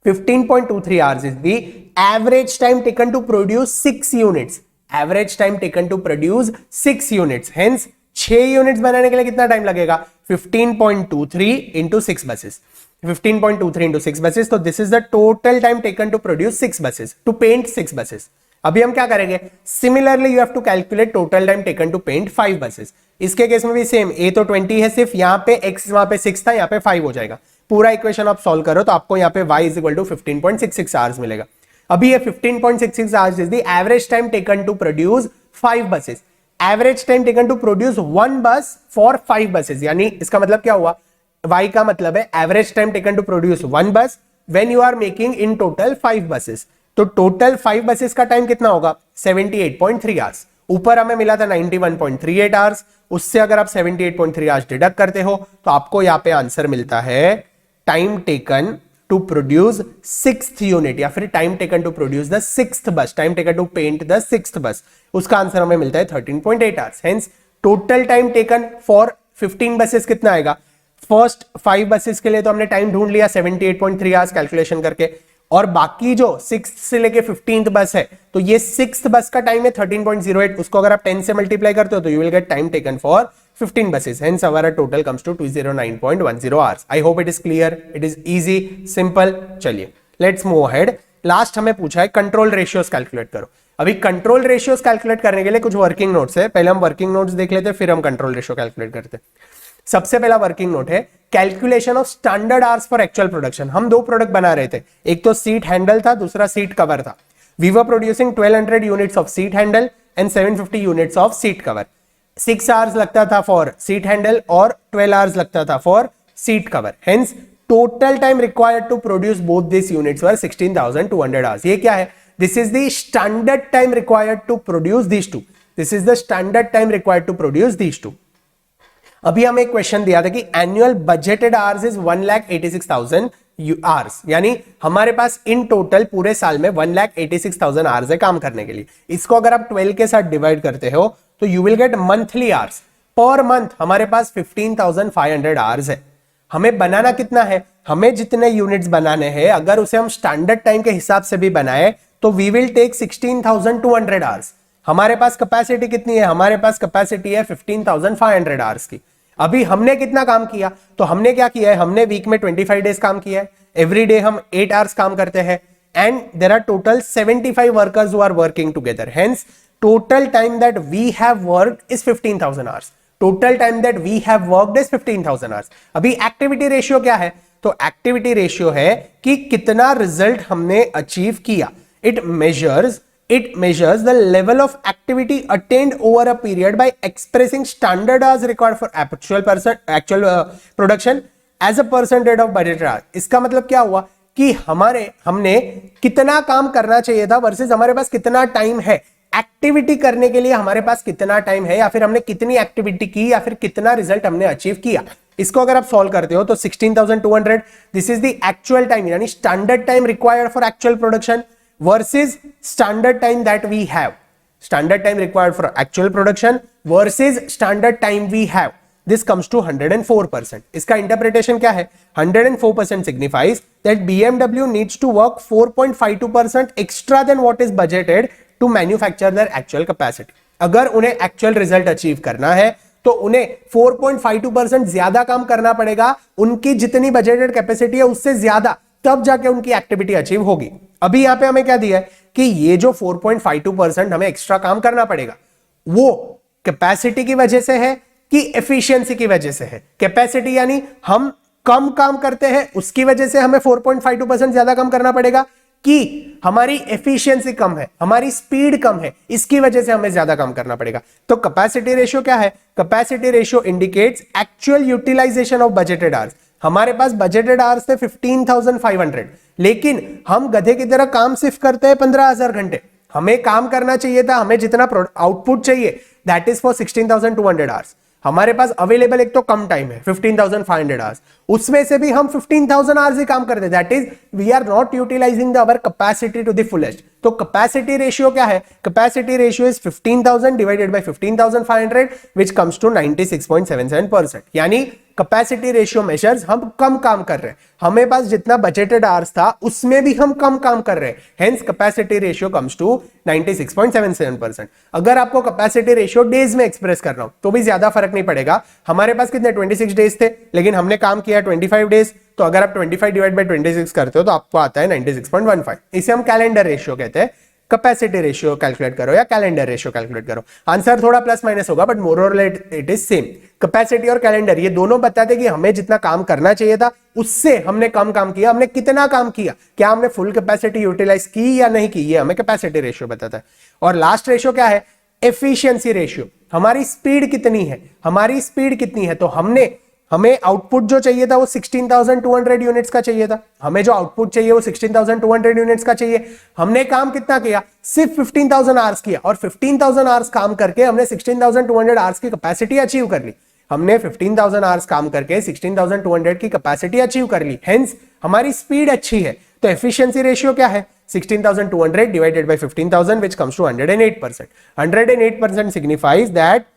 15.23 hours is the average time taken to produce 6 units. Average time taken to produce 6 units. Hence 6 units बनाने के लिए कितना टाइम लगेगा? 15.23 into 6 buses. 15.23 into 6 buses. तो this is the total time taken to produce 6 buses. To paint 6 buses. अभी हम क्या करेंगे? Similarly, you have to calculate total time taken to paint 5 buses. इसके केस में भी सेम, a तो 20 है, सिर्फ यहाँ पे x वहां पे 6 था, यहाँ पे 5 हो जाएगा। पूरा इक्वेशन आप सॉल्व करो तो आपको यहाँ पे y is equal to 15.66 hours मिलेगा। अभी ये 15.66 hours is the average time taken to produce 5 buses. Average time taken to produce 1 bus for 5 buses, यानी इसका मतलब क्या हुआ? y का मतलब है average time taken to produce 1 bus when you are making in total 5 buses. तो total 5 buses का टाइम कितना होगा? 78.3 आवर्स। ऊपर हमें मिला था 91.38 आवर्स, उससे अगर आप 78.3 आवर्स डिडक्ट करते हो तो आपको यहाँ पे आंसर मिलता है time taken to produce 6th unit, या फिर time taken to produce the 6th bus, time taken to paint the 6th bus, उसका आंसर हमें मिलता है 13.8 hours. Hence total time taken for 15 buses कितना आएगा? फर्स्ट 5 बसेस के लिए तो हमने टाइम ढूंढ लिया 78.3 आवर्स कैलकुलेशन करके, और बाकी जो 6th से लेके 15th बस है तो ये 6th बस का टाइम है 13.08, उसको अगर आप 10 से मल्टीप्लाई करते हो तो you will get time taken for 15 buses. Hence our total comes to 209.10 hours. I hope it is clear. It is easy, simple. चलिए let's move ahead. लास्ट हमें पूछा है कंट्रोल रेशियोज कैलकुलेट करो। अभी कंट्रोल रेशियोज कैलकुलेट करने के लिए कुछ वर्किंग नोट्स है, पहले हम वर्किंग नोट्स देख लेते हैं, फिर हम कंट्रोल रेशियो कैलकुलेट करते हैं। सबसे पहला वर्किंग नोट है calculation of standard hours for actual production. हम दो प्रोडक्ट बना रहे थे, एक तो सीट हैंडल था, दूसरा सीट कवर था। We were producing 1200 units of seat handle and 750 units of seat cover. 6 hours लगता था फॉर सीट हैंडल और 12 आवर्स लगता था for seat cover. Hence total time required to produce both this units were 16,200 hours. ये क्या है? This is the standard time required to produce this two. This is the standard time required to produce this two. अभी हमें एक question दिया था कि annual budgeted hours is 1,86,000 hours, यानी हमारे पास इन टोटल पूरे साल में 1,86,000 आवर्स है काम करने के लिए। इसको अगर आप 12 के साथ डिवाइड करते हो तो you will gate monthly hours. Per month हमारे पास 15,500 आवर्स है। हमें बनाना कितना है? हमें जितने यूनिट्स बनाने हैं अगर उसे हम स्टैंडर्ड टाइम के हिसाब से भी बनाए तो वी विल टेक 16,200 आवर्स। हमारे पास कैपेसिटी कितनी है? हमारे पास कैपेसिटी है 15,500 आवर्स की। अभी हमने कितना काम किया? तो हमने क्या किया है? हमने वीक में 25 डेज काम किया है, एवरी डे हम 8 आवर्स काम करते हैं, and there are total 75 workers who are working together. Hence total time that we have worked is 15,000 hours. Total time that we have worked is 15,000 hours. अभी activity ratio क्या है? तो activity ratio है कि कितना रिजल्ट हमने achieve किया। It measures the level of activity attained over a period by expressing standard hours required for actual production as a percentage of budgeted hours. इसका मतलब क्या हुआ कि हमने कितना काम करना चाहिए था वर्सेस हमारे पास कितना टाइम है। एक्टिविटी करने के लिए हमारे पास कितना टाइम है, या फिर हमने कितनी एक्टिविटी की, या फिर कितना रिजल्ट हमने अचीव किया। इसको अगर आप सॉल्व करते हो तो 16,200 this is the actual time, यानी standard time required for actual production versus standard time that we have. Standard time required for actual production versus standard time we have, this comes to 104%। इसका interpretation क्या है? 104% signifies that BMW needs to work 4.52% extra than what is budgeted to manufacture their actual capacity. अगर उन्हें actual result achieve करना है तो उन्हें 4.52% ज्यादा काम करना पड़ेगा, उनकी जितनी बजटेड कैपेसिटी है उससे ज्यादा, तब जाके उनकी एक्टिविटी अचीव होगी। अभी यहां पे हमें क्या दिया है कि ये जो 4.52% हमें एक्स्ट्रा काम करना पड़ेगा वो कैपेसिटी की वजह से है कि एफिशिएंसी की वजह से है। कैपेसिटी यानी हम कम काम करते हैं उसकी वजह से हमें 4.52% ज्यादा काम करना पड़ेगा, कि हमारी एफिशिएंसी कम है, हमारी स्पीड कम है, इसकी वजह से हमें ज्यादा काम करना पड़ेगा। तो कैपेसिटी रेशियो क्या है? Capacity ratio indicates actual utilisation of budgeted hours. हमारे पास बजटेड आवर्स थे 15,500, लेकिन हम गधे की तरह काम सिर्फ करते हैं 15,000 घंटे। हमें काम करना चाहिए था, हमें जितना आउटपुट चाहिए दैट इज फॉर 16,200 आवर्स। हमारे पास अवेलेबल एक तो कम टाइम है 15,500 आवर्स, उसमें से भी हम 15,000 आवर्स ही काम करते, that is we are not utilising our capacity to the fullest. तो कैपेसिटी रेशियो क्या है? Capacity ratio is 15,000 divided by 15,500 which comes to 96.77%। यानी कैपेसिटी रेशियो मेजर्स हम कम काम कर रहे हैं, हमें पास जितना बजटेड आवर्स था उसमें भी हम कम काम कर रहे हैं, hence capacity ratio comes to 96.77%। अगर आपको कैपेसिटी रेशियो डेज में एक्सप्रेस कर रहा हूं तो भी ज्यादा फर्क नहीं पड़ेगा। हमारे पास कितने 26 डेज थे, लेकिन हमने काम किया 25 डेज, तो अगर आप 25 डिवाइड बाय 26 करते हो तो आपको आता है 96.15। इसे हम कैलेंडर रेशियो कहते हैं। कैपेसिटी रेशियो कैलकुलेट करो या कैलेंडर रेशियो कैलकुलेट करो, आंसर थोड़ा प्लस माइनस होगा बट मोर और less it is same. Capacity और कैलेंडर ये दोनों बताते हैं कि हमें जितना काम करना चाहिए था उससे हमने कम काम किया, हमने कितना काम किया, क्या हमने फुल कैपेसिटी यूटिलाइज की या नहीं की, ये हमें कैपेसिटी रेशियो बताता है। और लास्ट रेशियो क्या है? Efficiency ratio. हमारी स्पीड कितनी है, हमारी स्पीड कितनी है। तो हमें आउटपुट जो चाहिए था वो 16,200 यूनिट्स का चाहिए था, हमें जो आउटपुट चाहिए वो 16,200 यूनिट्स का चाहिए। हमने काम कितना किया? सिर्फ 15,000 आवर्स किया, और 15,000 आवर्स काम करके हमने 16,200 आवर्स की कैपेसिटी अचीव कर ली। हमने 15,000 आवर्स काम करके 16,200 की कैपेसिटी अचीव कर ली, हेंस हमारी स्पीड अच्छी है। तो एफिशिएंसी रेशियो क्या है? 16,200 divided by 15,000 which comes to 108%। 108% signifies that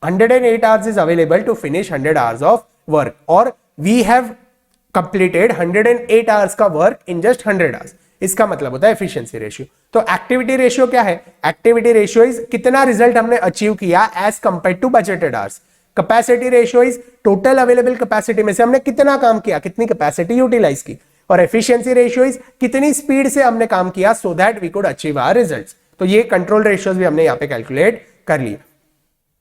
108 hours is available to finish 100 hours of work, or we have completed 108 hours का work in just 100 hours। इसका मतलब होता है एफिशिएंसी रेशियो। तो एक्टिविटी रेशियो क्या है? एक्टिविटी रेशियो इज कितना result हमने अचीव किया as compare to budgeted hours. Capacity ratio is total available capacity में से हमने कितना काम किया, कितनी कैपेसिटी यूटिलाइज की। और एफिशिएंसी रेशियो इज कितनी स्पीड से हमने काम किया so that we could achieve our results. तो ये कंट्रोल रेशियोज भी हमने यहाँ पे कैलकुलेट कर लिए।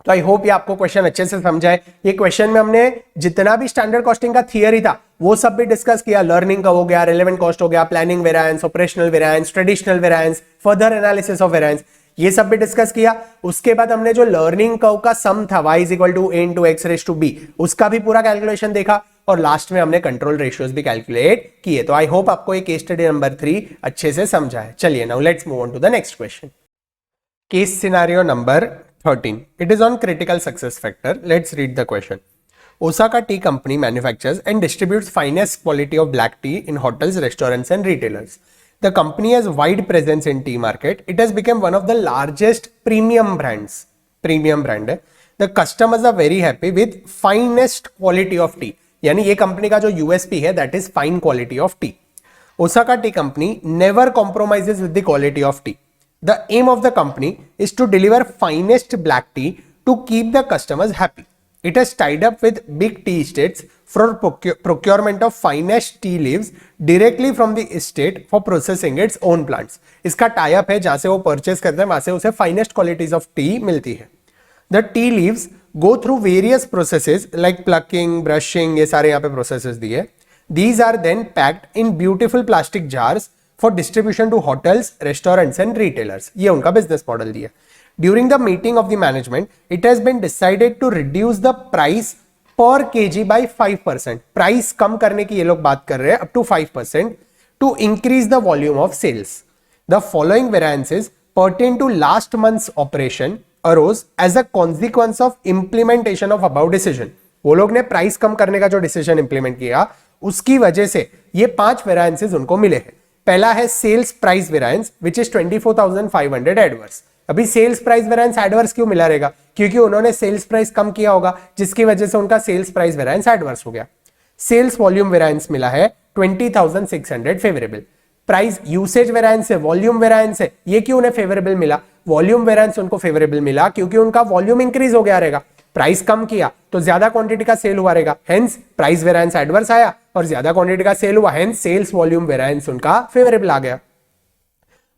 तो आई होप ये आपको क्वेश्चन अच्छे से समझाए। ये क्वेश्चन में हमने जितना भी स्टैंडर्ड कॉस्टिंग का थियरी था वो सब भी डिस्कस किया। लर्निंग का हो गया, रेलेवेंट कॉस्ट हो गया, planning variance, operational variance, traditional variance, further analysis of variance, ये सब भी डिस्कस किया। उसके बाद हमने जो लर्निंग कर्व का सम था y is equal to a into x raise to b, उसका भी पूरा कैलकुलेशन देखा, और लास्ट में हमने कंट्रोल रेशियोज भी कैलकुलेट किए। तो आई होप आपको ये केस स्टडी नंबर 3 अच्छे से समझा है। चलिए now let's move on to the next question. Case scenario number 13. It is on critical success factor. Let's read the question. Osaka Tea Company manufactures and distributes finest quality of black tea in hotels, restaurants and retailers. The company has wide presence in tea market. It has become one of the largest premium brands. Premium brand है. The customers are very happy with finest quality of tea. यानी ये company का जो USP है that is fine quality of tea. Osaka Tea Company never compromises with the quality of tea. The aim of the company is to deliver finest black tea to keep the customers happy. It has tied up with big tea estates for procurement of finest tea leaves directly from the estate for processing its own plants. इसका tie up है जहाँ से वो purchase करते हैं वहाँ से उसे finest qualities of tea मिलती है. The tea leaves go through various processes like plucking, brushing, ये सारे यहाँ पे processes दिए. These are then packed in beautiful plastic jars for distribution to hotels, restaurants and retailers. ये उनका business model दिया. During the meeting of the management, it has been decided to reduce the price per kg by 5%. Price कम करने की ये लोग बात कर रहे हैं up to 5% to increase the volume of sales. The following variances pertain to last month's operation arose as a consequence of implementation of above decision. वो लोग ने प्राइस कम करने का जो डिसीजन इंप्लीमेंट किया उसकी वजह से ये 5 वेरिएंसेस उनको मिले हैं। पहला है sales price variance which is 24,500 adverse. अभी सेल्स प्राइस वेरिएंस एडवर्स क्यों मिला रहेगा? क्योंकि उन्होंने सेल्स प्राइस कम किया होगा जिसकी वजह से उनका सेल्स प्राइस वेरिएंस एडवर्स हो गया। सेल्स वॉल्यूम वेरिएंस मिला है 20,600 फेवरेबल। प्राइस यूसेज वेरिएंस है, वॉल्यूम वेरिएंस है, ये क्यों उन्हें फेवरेबल मिला? वॉल्यूम वेरिएंस उनको फेवरेबल मिला क्योंकि उनका वॉल्यूम इंक्रीज हो गया रहेगा। प्राइस कम किया तो ज्यादा क्वांटिटी का सेल हुआ रहेगा, हेंस प्राइस वेरिएंस एडवर्स आया, और ज्यादा क्वांटिटी का सेल हुआ, हेंस सेल्स वॉल्यूम वेरिएंस उनका फेवरेबल आ गया।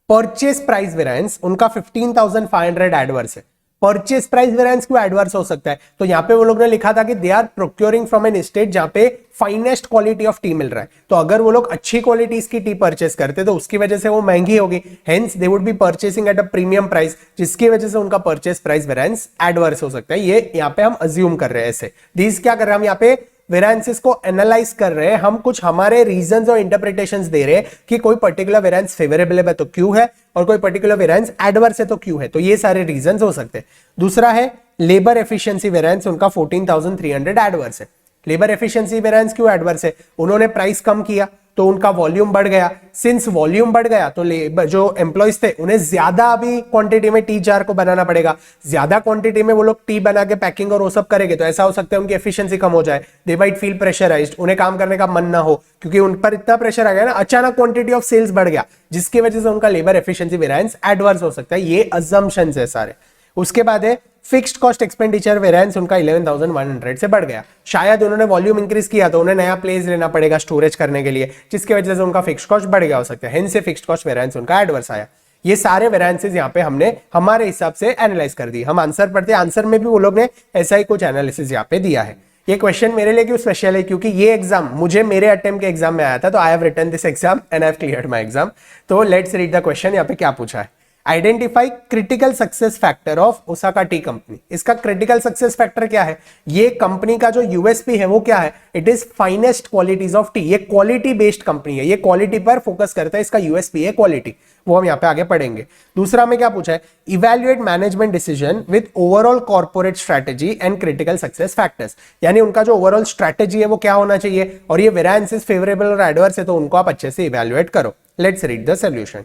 परचेस प्राइस वेरिएंस उनका 15,500 एडवर्स है। परचेस प्राइस वेरिएंस क्यों एडवर्स हो सकता है? तो यहाँ पे वो लोग ने लिखा था कि they are procuring from an estate जहां पे फाइनेस्ट क्वालिटी ऑफ टी मिल रहा है। तो अगर वो लोग अच्छी क्वालिटी की टी परचेस करते तो उसकी वजह से वो महंगी होगी, hence they would be purchasing at a premium price, जिसकी वजह से उनका परचेस प्राइस वेरिएंस एडवर्स हो सकता है। ये यहाँ पे हम अज्यूम कर रहे हैं ऐसे। दिस क्या कर रहे हैं हम यहाँ पे? वेरिएंसेस को एनालाइज कर रहे हैं, हम कुछ हमारे रीजंस और इंटरप्रिटेशंस दे रहे हैं कि कोई पर्टिकुलर वेरिएंस फेवरेबल है तो क्यों है और कोई पर्टिकुलर वेरिएंस एडवर्स है तो क्यों है। तो ये सारे रीजंस हो सकते हैं। दूसरा है लेबर एफिशिएंसी वेरिएंस, उनका 14,300 एडवर्स है। लेबर एफिशिएंसी वेरिएंस क्यों एडवर्स है? उन्होंने प्राइस कम किया तो उनका वॉल्यूम बढ़ गया। सिंस वॉल्यूम बढ़ गया तो लेबर जो एम्प्लॉइज थे उन्हें ज्यादा अभी क्वांटिटी में टी जार को बनाना पड़ेगा, ज्यादा क्वांटिटी में वो लोग टी बना के पैकिंग और वो सब करेंगे तो ऐसा हो सकता है उनकी एफिशिएंसी कम हो जाए। दे माइट फील प्रेशराइज्ड, उन्हें काम करने का मन ना हो क्योंकि उन पर इतना प्रेशर आ गया ना, अचानक क्वांटिटी ऑफ सेल्स बढ़ गया जिसकी वजह से उनका लेबर एफिशिएंसी वेरिएंस एडवर्स हो सकता है। ये अजम्पशंस है सारे। उसके बाद है फिक्स्ड कॉस्ट एक्सपेंडिचर वेरिएंस, उनका 11,100 से बढ़ गया। शायद उन्होंने वॉल्यूम इंक्रीज किया तो उन्हें नया प्लेस लेना पड़ेगा स्टोरेज करने के लिए, जिसकी वजह से उनका फिक्स्ड कॉस्ट बढ़ गया हो सकता है, हेंस से फिक्स्ड कॉस्ट वेरिएंस उनका एडवर्स आया। ये सारे वेरिएंसेस यहाँ पे हमने हमारे हिसाब से एनालाइज कर दी। हम आंसर पढ़ते हैं, आंसर में भी वो लोग ने ऐसा ही कुछ एनालिसिस यहाँ पे दिया है। ये क्वेश्चन मेरे लिए क्यों स्पेशल है? क्योंकि ये एग्जाम मुझे मेरे अटेम्प्ट के एग्जाम में आया था, तो I have written this exam and I have cleared my exam. तो लेट्स रीड द क्वेश्चन। यहाँ पे क्या पूछा है? Identify critical success factor of Osaka tea company. इसका क्रिटिकल सक्सेस फैक्टर क्या है? ये कंपनी का जो यूएसपी है वो क्या है? It is finest qualities of T. ये क्वालिटी बेस्ड कंपनी है, ये क्वालिटी पर फोकस करता है, इसका यूएसपी है क्वालिटी। वो हम यहाँ पे आगे पढ़ेंगे। दूसरा में क्या पूछा है? Evaluate management decision with overall corporate strategy and critical success factors. यानी उनका जो ओवरऑल स्ट्रेटेजी है वो क्या होना चाहिए और ये वेरिएंसेस फेवरेबल और एडवर्स है तो उनको आप अच्छे से इवैल्यूएट करो। Let's read the solution.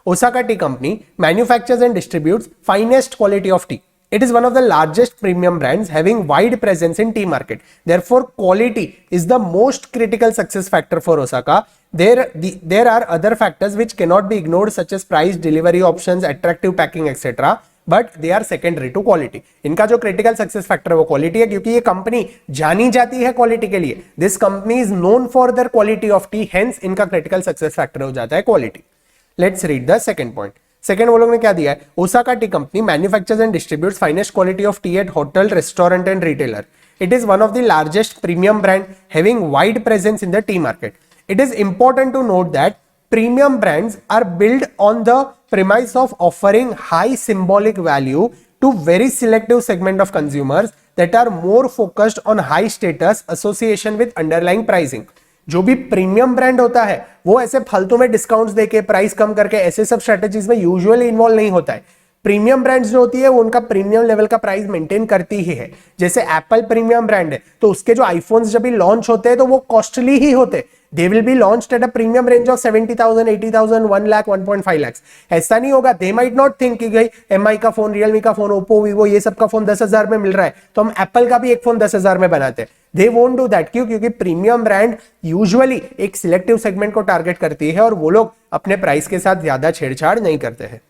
Osaka Tea Company manufactures and distributes finest quality of tea. It is one of the largest premium brands having wide presence in tea market. Therefore, quality is the most critical success factor for Osaka. There are other factors which cannot be ignored such as price, delivery options, attractive packing, etc. But they are secondary to quality. इनका जो critical success factor है वो quality है क्योंकि ये company जानी जाती है quality के लिए. This company is known for their quality of tea. Hence, इनका critical success factor हो जाता है quality. Let's read the second point. Second वो लोग ने क्या दिया है? Osaka Tea Company manufactures and distributes finest quality of tea at hotel, restaurant and retailer. It is one of the largest premium brand having wide presence in the tea market. It is important to note that premium brands are built on the premise of offering high symbolic value to very selective segment of consumers that are more focused on high status association with underlying pricing. जो भी premium brand होता है वो ऐसे फालतू में discounts देके price कम करके ऐसे सब स्ट्रेटेजीज में यूजुअली इन्वॉल्व नहीं होता है। प्रीमियम ब्रांड्स जो होती है वो उनका प्रीमियम लेवल का प्राइस मेंटेन करती ही है। जैसे एप्पल प्रीमियम ब्रांड है तो उसके जो आईफोन्स जब भी लॉन्च होते हैं तो वो कॉस्टली ही होते हैं। They will be launched at a premium range of 70,000, 80,000, 1 lakh, 1.5 lakhs. ऐसा नहीं होगा। They might not think कि भाई MI का फोन, Realme का फोन, Oppo, Vivo ये सब का फोन 10,000 में मिल रहा है तो हम Apple का भी एक फोन 10,000 में बनाते हैं। They won't do that। क्यों? क्योंकि प्रीमियम ब्रांड यूजुअली एक सिलेक्टिव सेगमेंट को टारगेट करती है और वो लोग अपने प्राइस के साथ ज्यादा छेड़छाड़ नहीं करते हैं।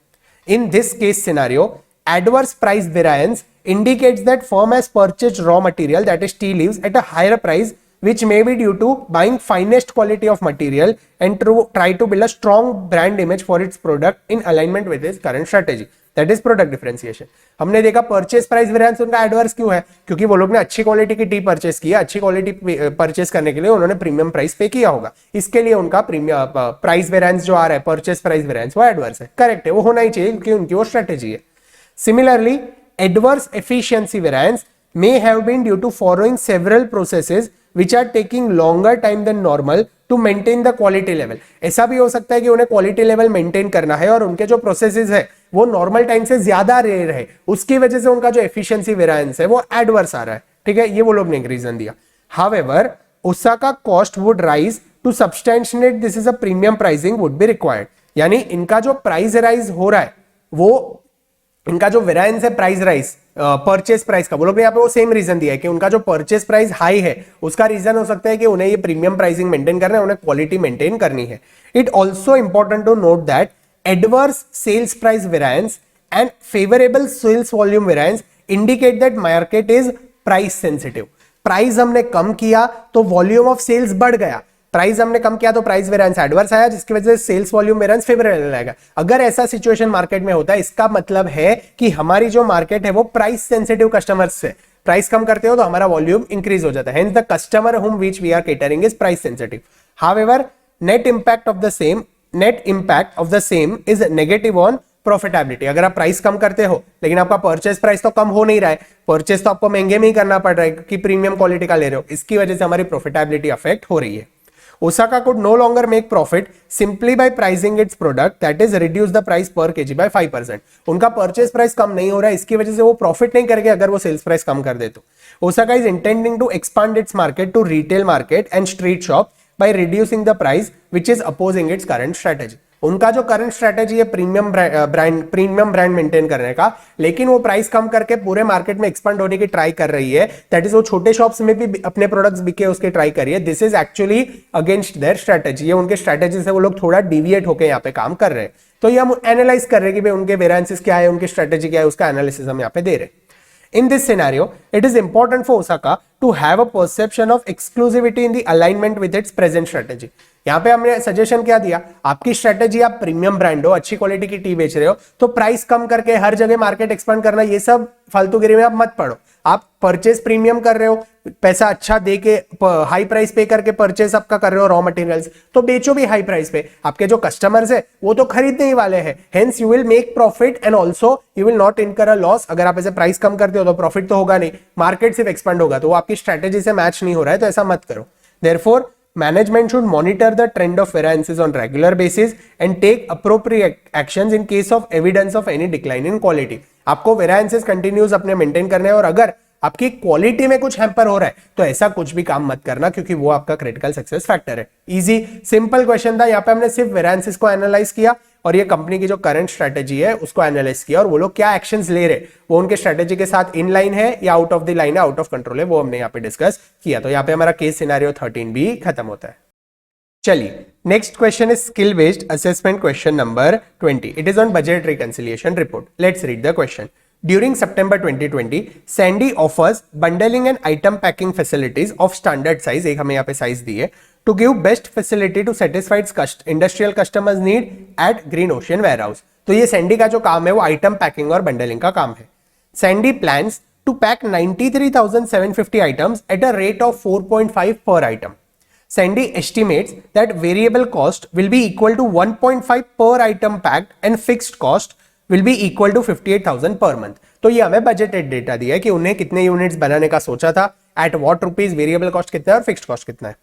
In this case scenario, adverse price variance indicates that firm has purchased raw material, that is tea leaves, at a higher price, which may be due to buying finest quality of material and to try to build a strong brand image for its product in alignment with its current strategy. That is product differentiation. हमने देखा purchase price variance उनका adverse क्यों है? क्योंकि वो लोग ने अच्छी क्वालिटी की टी परचेस किया, अच्छी क्वालिटी परचेस करने के लिए उन्होंने प्रीमियम प्राइस पे किया होगा, इसके लिए उनका प्रीमियम प्राइस वेरिएंस जो आ रहा है, परचेस प्राइस वेरिएंस, वो एडवर्स है। करेक्ट है, वो होना ही चाहिए क्योंकि उनकी वो स्ट्रेटेजी है। Similarly, adverse efficiency variance may have been due to following several processes which are taking longer time than normal to maintain the quality level. ऐसा भी हो सकता है कि उन्हें क्वालिटी लेवल मेंटेन करना है और उनके जो प्रोसेसेस है वो नॉर्मल टाइम से ज्यादा रेयर है, उसकी वजह से उनका जो एफिशिएंसी वेरिएंस है वो एडवर्स आ रहा है। ठीक है, ये वो लोग ने एक रीजन दिया। However, Osaka cost would rise to substantiate this is a premium pricing would be required. यानी इनका जो प्राइस राइज हो रहा है वो इनका जो वेरिएंस है प्राइस राइज परचेस प्राइस का, वो लोग ने यहाँ पे वो सेम रीजन दिया है कि उनका जो परचेस प्राइस हाई है उसका रीजन हो सकता है कि उन्हें ये प्रीमियम प्राइसिंग मेंटेन करना है, उन्हें क्वालिटी मेंटेन करनी है। It also important to note that adverse sales price variance and favourable sales volume variance indicate that market is price sensitive. Price हमने कम किया तो वॉल्यूम ऑफ सेल्स बढ़ गया, प्राइस हमने कम किया तो प्राइस वेरिएंस एडवर्स आया, जिसकी वजह से सेल्स वॉल्यूम वेरिएंस फेवरेबल आएगा। अगर ऐसा सिचुएशन मार्केट में होता है इसका मतलब है कि हमारी जो मार्केट है वो प्राइस सेंसिटिव कस्टमर्स से, प्राइस कम करते हो तो हमारा वॉल्यूम इंक्रीज हो जाता है। Hence the customer whom which we are catering is price sensitive. However, net impact of the same is negative on profitability. अगर आप प्राइस कम करते हो लेकिन आपका परचेस प्राइस तो कम हो नहीं रहा है, परचेस तो आपको महंगे में ही करना पड़ रहा है क्योंकि प्रीमियम क्वालिटी का ले रहे हो, इसकी वजह से हमारी प्रॉफिटेबिलिटी अफेक्ट हो रही है। Osaka could no longer make profit simply by pricing its product, that is reduce the price per kg by 5%. उनका परचेस प्राइस कम नहीं हो रहा है, इसकी वजह से वो प्रॉफिट नहीं करेंगे अगर वो सेल्स प्राइस कम कर दे तो। Osaka is intending to expand its market to retail market and street shop by reducing the price, which is opposing its current strategy. उनका जो करंट स्ट्रेटेजी है प्रीमियम ब्रांड मेंटेन करने का, लेकिन वो प्राइस कम करके पूरे मार्केट में एक्सपांड होने की ट्राई कर रही है। दैट इज वो छोटे शॉप्स में भी अपने प्रोडक्ट्स बिके उसके ट्राई कर रही है। This is actually against their strategy, ये उनके स्ट्रेटेजी से वो लोग थोड़ा डिविएट होकर यहाँ पे काम कर रहे हैं। तो ये हम एनालाइज कर रहे हैं कि भाई उनके वेरिएंसेस क्या है, उनकी स्ट्रेटेजी क्या है, उसका एनालिसिस हम यहाँ पे दे रहे हैं। In this scenario, it is important for Osaka to have a perception of exclusivity in the alignment with its present strategy. यहाँ पे हमने सजेशन क्या दिया, आपकी स्ट्रेटेजी आप प्रीमियम ब्रांड हो, अच्छी क्वालिटी की टी बेच रहे हो, तो प्राइस कम करके हर जगह मार्केट एक्सपांड करना, ये सब फालतूगिरी में आप मत पड़ो। आप परचेस प्रीमियम कर रहे हो, पैसा अच्छा दे के हाई प्राइस पे करके परचेस आपका कर रहे हो रॉ मटेरियल्स, तो बेचो भी हाई प्राइस पे। आपके जो कस्टमर्स है वो तो खरीदने ही वाले हैं, hence you will make profit and also you will not इनकर अ लॉस। अगर आप ऐसे प्राइस कम करते हो तो प्रॉफिट तो होगा नहीं, मार्केट सिर्फ एक्सपांड होगा, तो वो आपकी स्ट्रेटेजी से मैच नहीं हो रहा है, तो ऐसा मत करो। Therefore management should monitor the trend of variances on regular basis and take appropriate actions in case of evidence of any decline in quality. आपको variances continuous अपने मेंटेन करने हैं, और अगर आपकी क्वालिटी में कुछ हैम्पर हो रहा है तो ऐसा कुछ भी काम मत करना, क्योंकि वो आपका क्रिटिकल सक्सेस फैक्टर है। इजी सिंपल क्वेश्चन था, यहाँ पे हमने सिर्फ वेरिएंसेस को एनालाइज किया और ये कंपनी की जो करंट स्ट्रेटेजी है उसको एनालाइज किया, और वो लोग क्या एक्शंस ले रहे वो उनके स्ट्रेटेजी के साथ इन लाइन है या आउट ऑफ द लाइन है, आउट ऑफ कंट्रोल है, वो हमने यहाँ पे डिस्कस किया। तो यहाँ पे हमारा केस सिनेरियो 13 भी खत्म होता है। चलिए next question is skill based assessment question number 20. It is on budget reconciliation report. Let's read the question. During September 2020, Sandy offers bundling and item packing facilities of standard size, एक हमें यहाँ पे size दी है, to give best facility to satisfy its industrial customers need at Green Ocean Warehouse. तो ये Sandy का जो काम है वो आइटम पैकिंग और बंडलिंग का काम है. Sandy plans to pack 93,750 items at a rate of 4.5 per item. Sandy estimates that variable cost will be equal to 1.5 per item packed and fixed cost will be equal to 58,000 per month. तो ये हमें budgeted data दिया है कि उन्हें कितने units बनाने का सोचा था, at what rupees, variable cost कितना है और फिक्स्ड कॉस्ट कितना है.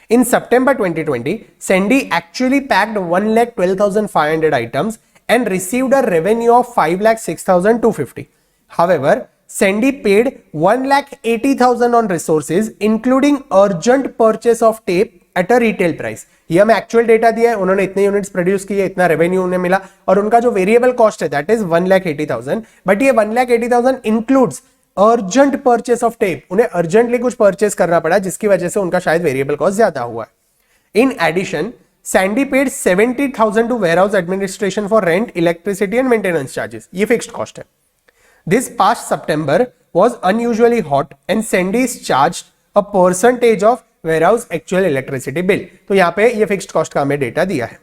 In September 2020, Sandy actually packed 1,12,500 items and received a revenue of 5,06,250. However, Sandy paid 1,80,000 on resources, including urgent purchase of tape at a retail price. ये हमें actual data दिया है, उन्होंने इतने यूनिट्स प्रोड्यूस किए, इतना रेवेन्यू उन्हें मिला, और उनका जो वेरिएबल कॉस्ट है दैट इज 1,80,000. बट ये 1,80,000 includes urgent purchase of tape. उन्हें अर्जेंटली कुछ परचेस करना पड़ा जिसकी वजह से उनका शायद वेरिएबल कॉस्ट ज्यादा हुआ है. In addition, Sandy paid 70,000 to warehouse administration for rent, electricity and maintenance charges. ये फिक्स्ड कॉस्ट है. This past September was unusually hot and Sandy is charged a percentage of warehouse actual electricity bill. तो यहाँ पे ये fixed cost का हमें data दिया है.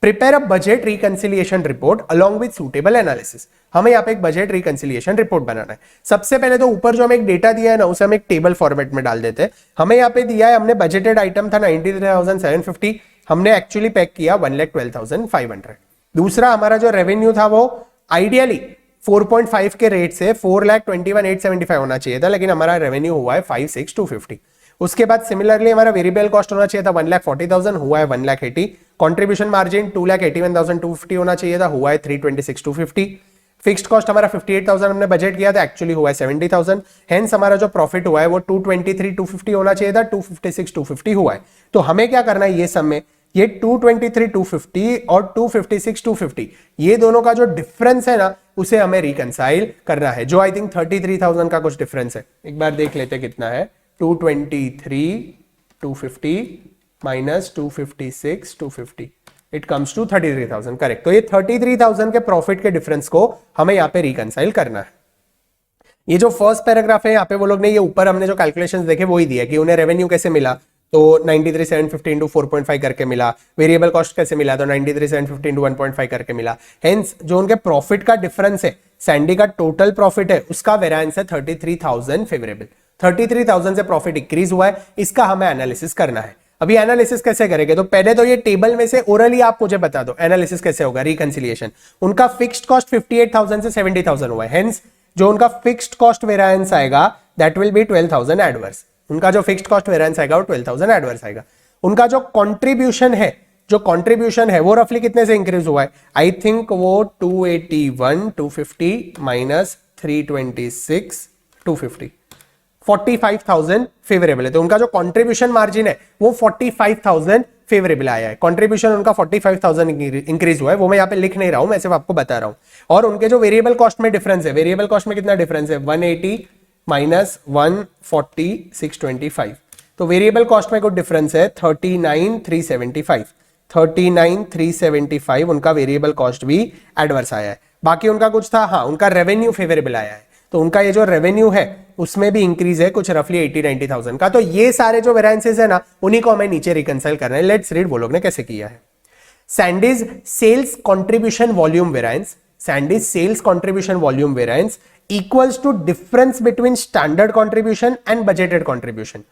Prepare a budget reconciliation report along with suitable analysis. हमें यहाँ पे एक बजट रिकंसिलिएशन रिपोर्ट बनाना है. सबसे पहले तो ऊपर जो हमें एक डेटा दिया है ना, उसे हम एक टेबल फॉर्मेट में डाल देते हैं. हमें यहाँ पे दिया है, हमने बजटेड आइटम था 93,750, हमने एक्चुअली पैक किया 1,12,500. दूसरा हमारा जो रेवेन्यू था वो आइडियली 4.5 के रेट से 4,21,875 होना चाहिए था, लेकिन हमारा रेवेन्यू हुआ है 5,6,250. उसके बाद सिमिलरली हमारा वेरिएबल कॉस्ट होना चाहिए था 1,40,000, हुआ है 1,80,000. कंट्रीब्यूशन मार्जिन 2,81,250 होना चाहिए था, हुआ है 326,250. फिक्स्ड कॉस्ट हमारा 58,000 हमने बजट किया था, एक्चुअली हुआ है 70,000. हेंस हमारा जो प्रॉफिट हुआ है वो 223,250 होना चाहिए था, 256,250 हुआ है. तो हमें क्या करना है, ये सब में ये 223,250 और 256,250 ये दोनों का जो डिफरेंस है ना, उसे हमें रिकंसाइल करना है, जो आई थिंक 33,000 का कुछ डिफरेंस है. एक बार देख लेते कितना है. 223,250 minus 256,250 it comes to 33,000. Correct. तो ये 33,000 के प्रॉफिट के डिफरेंस को हमें यहाँ पे रिकंसाइल करना है. ये जो फर्स्ट पैराग्राफ है यहाँ पे वो लोग ने ये ऊपर हमने जो कैलकुलेशंस देखे वही दिया कि उन्हें रेवेन्यू कैसे मिला, तो 93,750 इंटू 4.5 करके मिला. वेरिएबल कॉस्ट कैसे मिला, तो 93,750 इंटू 1.5 करके मिला. हेंस जो उनके प्रॉफिट का डिफरेंस है, सैंडी का टोटल प्रॉफिट है, उसका वेरिएंस है 33,000 फेवरेबल. 33,000 से प्रॉफिट इंक्रीज हुआ है, इसका हमें एनालिसिस करना है. अभी एनालिसिस कैसे करेंगे, तो पहले तो ये टेबल में से ओरली आप मुझे बता दो एनालिसिस कैसे होगा रिकंसिलिएशन। उनका फिक्स्ड कॉस्ट 58,000 से 70,000 हुआ है, हेंस जो उनका फिक्स्ड कॉस्ट वेरिएंस आएगा दैट विल बी 12,000 एडवर्स। उनका जो फिक्स्ड कॉस्ट वेरिएंस आएगा वो 12,000 एडवर्स आएगा। उनका जो कंट्रीब्यूशन है वो रफली कितने से इंक्रीज हुआ है, आई थिंक वो 281 250 माइनस 326 250 45,000 फेवरेबल है। तो उनका जो कंट्रीब्यूशन मार्जिन है वो 45,000 फेवरेबल आया है। कंट्रीब्यूशन उनका 45,000 इंक्रीज हुआ है, वो मैं यहाँ पे लिख नहीं रहा हूं, मैं सिर्फ आपको बता रहा हूं। और उनके जो वेरिएबल कॉस्ट में डिफरेंस है, वेरिएबल कॉस्ट में कितना डिफरेंस है, 180 माइनस 140 625। तो वेरिएबल कॉस्ट में कुछ डिफरेंस है 39,375 उनका वेरिएबल कॉस्ट भी एडवर्स आया है। बाकी उनका कुछ था, हाँ उनका रेवेन्यू फेवरेबल आया है, तो उनका ये जो रेवेन्यू है उसमें भी इंक्रीज है कुछ रफली 80-90,000 का। तो ये सारे जो वेरिएंसेस है ना उन्हीं को हमें नीचे रिकंसाइल करना है। लेट्स रीड वो लोग ने कैसे किया है। Sandy's sales contribution volume variance, Sandy's sales contribution volume variance equals to difference between standard contribution and budgeted contribution.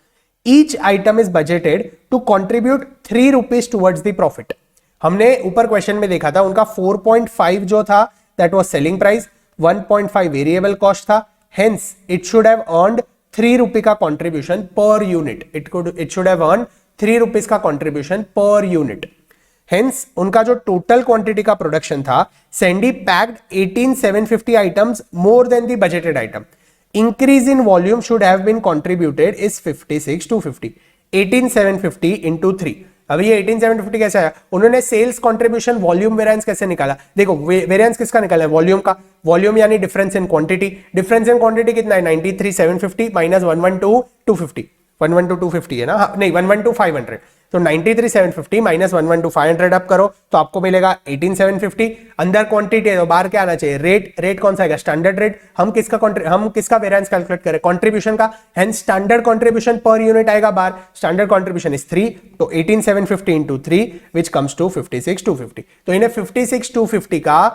Each item is budgeted to contribute 3 rupees towards the profit. हमने ऊपर question में देखा था उनका 4.5 जो था that was selling price, 1.5 variable cost था, hence it should have earned 3 rupee का contribution per unit. It should have earn 3 rupees का कंट्रीब्यूशन पर यूनिट। हेंस उनका जो टोटल क्वांटिटी का प्रोडक्शन था, Sandy packed 18,750 items more than the budgeted item. Increase in volume should have been contributed is 56,250। 18,750 into 3। अभी ये 18,750 कैसे आया, उन्होंने सेल्स कंट्रीब्यूशन वॉल्यूम वेरिएंस कैसे निकाला, देखो वेरिएंस किसका निकाला है, वॉल्यूम का। वॉल्यूम यानी difference in quantity, difference in quantity कितना है 93,750 माइनस 112,250, 112,250 है ना, हाँ, नहीं 112,500, तो 93,750 माइनस 112,500 अप करो तो आपको मिलेगा 18,750। अंदर क्वांटिटी है तो बाहर क्या आना चाहिए, रेट कौन सा आएगा, स्टैंडर्ड रेट। हम किसका वेरिएंस कैलकुलेट करें, कंट्रीब्यूशन का, hence standard contribution per unit आएगा बाहर, स्टैंडर्ड कंट्रीब्यूशन इज 3, तो 18,750 इंटू 3 विच कम्स टू 56,250। तो इन्हें 56,250 का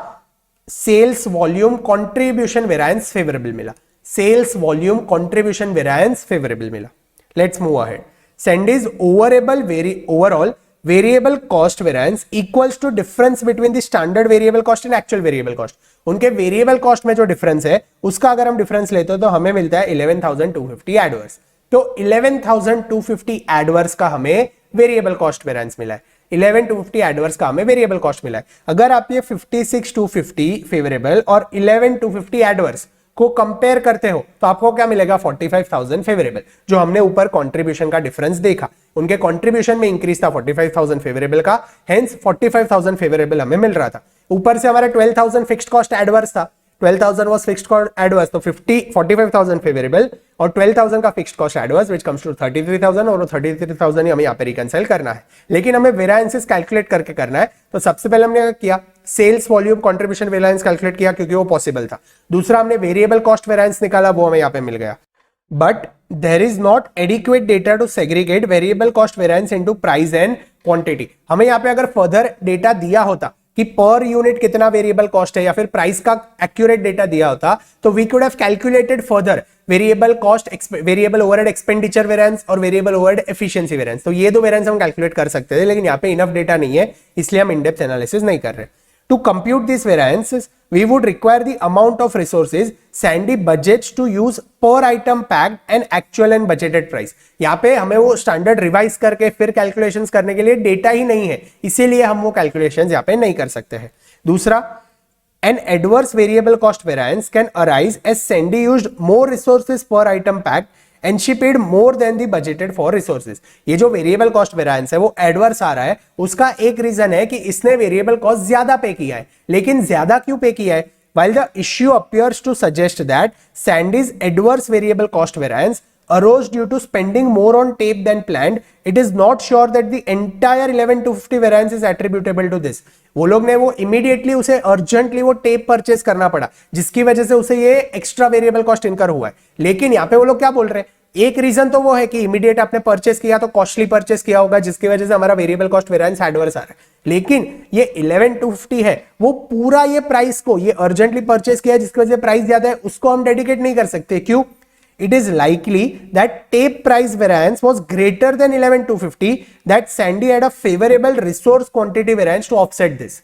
sales volume contribution variance favourable मिला, sales volume contribution variance favourable मिला। Let's move ahead. Sandy's overall variable cost variance equals to difference between the standard variable cost and actual variable cost। उनके variable cost में जो difference है उसका अगर हम difference लेते हो तो हमें मिलता है 11,250 एडवर्स। तो 11,250 एडवर्स का हमें वेरिएबल कॉस्ट वेरिएंस मिला है, 11,250 एडवर्स का हमें वेरिएबल कॉस्ट मिला है। अगर आप ये 56,250 फेवरेबल और 11,250 एडवर्स को कंपेयर करते हो तो आपको क्या मिलेगा, 45,000 फेवरेबल। जो हमने ऊपर कंट्रीब्यूशन का डिफरेंस देखा, उनके कंट्रीब्यूशन में इंक्रीज था 45,000 फेवरेबल का, हेंस 45,000 फेवरेबल हमें मिल रहा था। ऊपर से हमारा 12,000 फिक्स्ड कॉस्ट एडवर्स था, 12,000 वाज फिक्स्ड कॉस्ट एडवर्स, तो 45,000 फेवरेबल और 12,000 का fixed cost adverse which comes to 33,000, और 33,000 ही हमें यहाँ पे रिकंसाइल करना है। लेकिन हमें वेरिएंसेस कैलकुलेट करके करना है, तो सबसे पहले हमने क्या किया, sales volume contribution variance calculate किया क्योंकि वो पॉसिबल था। दूसरा हमने वेरिएबल कॉस्ट वेरिएंस निकाला, वो हमें यहाँ पे मिल गया। But there is not adequate data to segregate variable cost variance into price and quantity. हमें यहाँ पे अगर फर्दर डेटा दिया होता कि पर यूनिट कितना वेरिएबल कॉस्ट है या फिर प्राइस का एक्यूरेट डेटा दिया होता, तो we could have calculated further variable cost, variable overhead expenditure variance और वेरिएबल ओवरहेड एफिशिएंसी वेरिएंस। तो ये दो वेरिएंस हम कैलकुलेट कर सकते थे, लेकिन यहाँ पे इनफ डेटा नहीं है, इसलिए हम इन डेप्थ एनालिसिस नहीं कर रहे। To compute these variances, we would require the amount of resources Sandy budgets to use per item packed and actual and budgeted price। यहाँ पे हमें वो स्टैंडर्ड रिवाइज करके फिर कैलकुलेशंस करने के लिए डेटा ही नहीं है, इसीलिए हम वो कैलकुलेशंस यहाँ पे नहीं कर सकते हैं। दूसरा, an adverse variable cost variance can arise as Sandy used more resources per item packed and she paid more than the budgeted for resources। ये जो वेरिएबल कॉस्ट वेरिएंस है वो एडवर्स आ रहा है, उसका एक रीजन है कि इसने वेरिएबल कॉस्ट ज्यादा पे किया है। लेकिन ज्यादा क्यों पे किया है, while the issue appears to suggest that Sandy's adverse variable cost variance arose due to spending more on tape than planned, it is not sure that the entire 11,250 variance is attributable to this। वो लोग ने वो immediately उसे urgently वो tape purchase करना पड़ा, जिसकी वजह से उसे ये एक्स्ट्रा वेरिएबल कॉस्ट इनकर हुआ है। लेकिन यहाँ पे वो लोग क्या बोल रहे हैं, एक रीजन तो वो है कि इमीडिएट आपने परचेस किया तो कॉस्टली परचेस किया होगा, जिसकी वजह से हमारा वेरिएबल कॉस्ट वेरिएंस एडवर्स आ रहा है। लेकिन ये 11,250 है, वो पूरा ये प्राइस को ये अर्जेंटली परचेस किया जिसकी वजह से प्राइस ज्यादा है, उसको हम डेडिकेट नहीं कर सकते। क्यों, it is likely that tape price variance was greater than 11,250, that Sandy had a favorable resource quantity variance to offset this.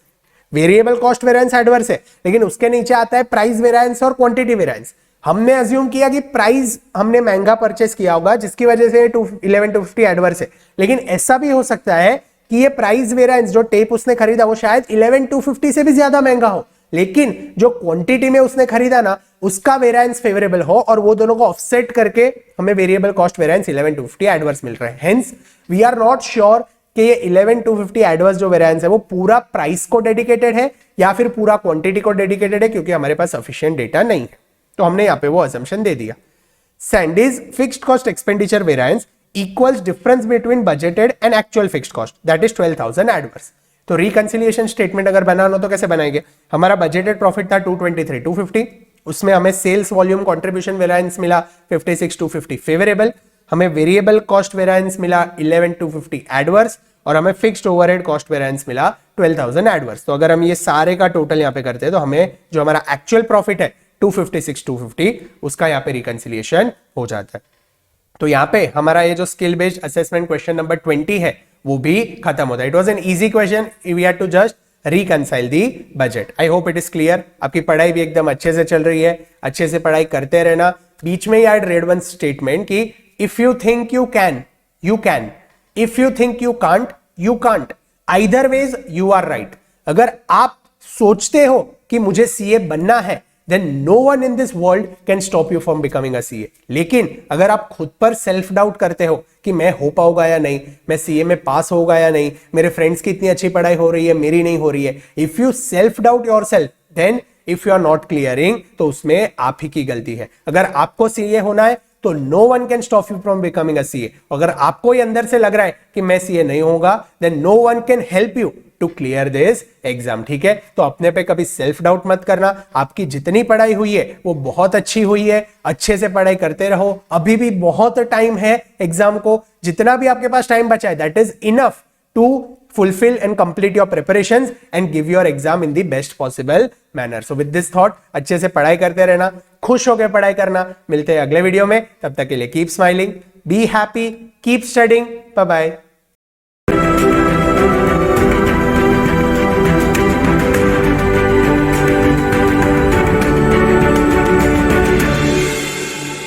Variable cost variance adverse है, लेकिन उसके नीचे आता है प्राइस वेरिएंस और क्वांटिटी वेरिएंस। हमने अज्यूम किया कि प्राइस हमने महंगा परचेस किया होगा जिसकी वजह से 11,250 एडवर्स है, लेकिन ऐसा भी हो सकता है कि ये प्राइस वेरिएंस जो टेप उसने खरीदा वो शायद 11,250 से भी ज्यादा महंगा हो, लेकिन जो क्वांटिटी में उसने खरीदा ना उसका वेरिएंस फेवरेबल हो और वो दोनों को ऑफसेट करके हमें वेरिएबल कॉस्ट वेरिएंस 11,250 एडवर्स मिल रहा है। Hence we are not sure कि ये 11,250 एडवर्स जो वेरिएंस है वो पूरा प्राइस को डेडिकेटेड है या फिर पूरा क्वांटिटी को डेडिकेटेड है, क्योंकि हमारे पास सफिशिएंट डेटा नहीं है, तो हमने यहाँ पे वो असम्पशन दे दिया। Sandy's fixed cost expenditure variance equals difference between budgeted and actual fixed cost, that is 12,000 adverse. तो रिकंसिलिएशन स्टेटमेंट अगर बनाना हो तो कैसे बनाएंगे? हमारा बजटेड प्रॉफिट था 223,250, उसमें हमें सेल्स वॉल्यूम कंट्रीब्यूशन वेरिएंस मिला 56,250 फेवरेबल, हमें वेरिएबल कॉस्ट वेरिएंस मिला 11,250 एडवर्स और हमें फिक्स्ड ओवरहेड कॉस्ट वेरिएंस मिला 12,000 एडवर्स। तो अगर हम ये सारे का टोटल यहाँ पे करते हैं तो हमें जो हमारा एक्चुअल प्रॉफिट है 256,250 उसका यहाँ पे रिकंसिलिएशन हो जाता है। तो यहाँ पे हमारा ये जो skill based assessment question number 20 है वो भी खत्म होता है। It was an easy question, we had to just reconcile the budget. I hope it is clear. आपकी पढ़ाई भी एकदम अच्छे से चल रही है, अच्छे से पढ़ाई करते रहना। बीच में ही आई रेड वन स्टेटमेंट कि if you think you can, you can, if you think you can't, you can't, either ways you are right. अगर आप सोचते हो कि मुझे सीए बनना है then no one in this world can stop you from becoming a CA। लेकिन अगर आप खुद पर सेल्फ डाउट करते हो कि मैं हो पाऊंगा या नहीं, मैं सीए में पास होगा या नहीं, मेरे फ्रेंड्स की इतनी अच्छी पढ़ाई हो रही है मेरी नहीं हो रही है, if you self doubt yourself then if you are not clearing तो उसमें आप ही की गलती है। अगर आपको सीए होना है तो no one can stop you from becoming a CA. अगर आपको ही अंदर से लग रहा है कि मैं सीए नहीं होगा then no one can help you to clear this exam. ठीक है, तो अपने पे कभी सेल्फ डाउट मत करना। आपकी जितनी पढ़ाई हुई है वो बहुत अच्छी हुई है, अच्छे से पढ़ाई करते रहो। अभी भी बहुत टाइम है एग्जाम को, जितना भी आपके पास टाइम बचा है that is enough to fulfill and complete your preparations and give your exam in the best possible manner. So with this thought, अच्छे से पढ़ाई करते रहना, खुश होकर पढ़ाई करना। मिलते हैं अगले वीडियो में, तब तक के लिए keep smiling, be happy, keep studying, bye bye।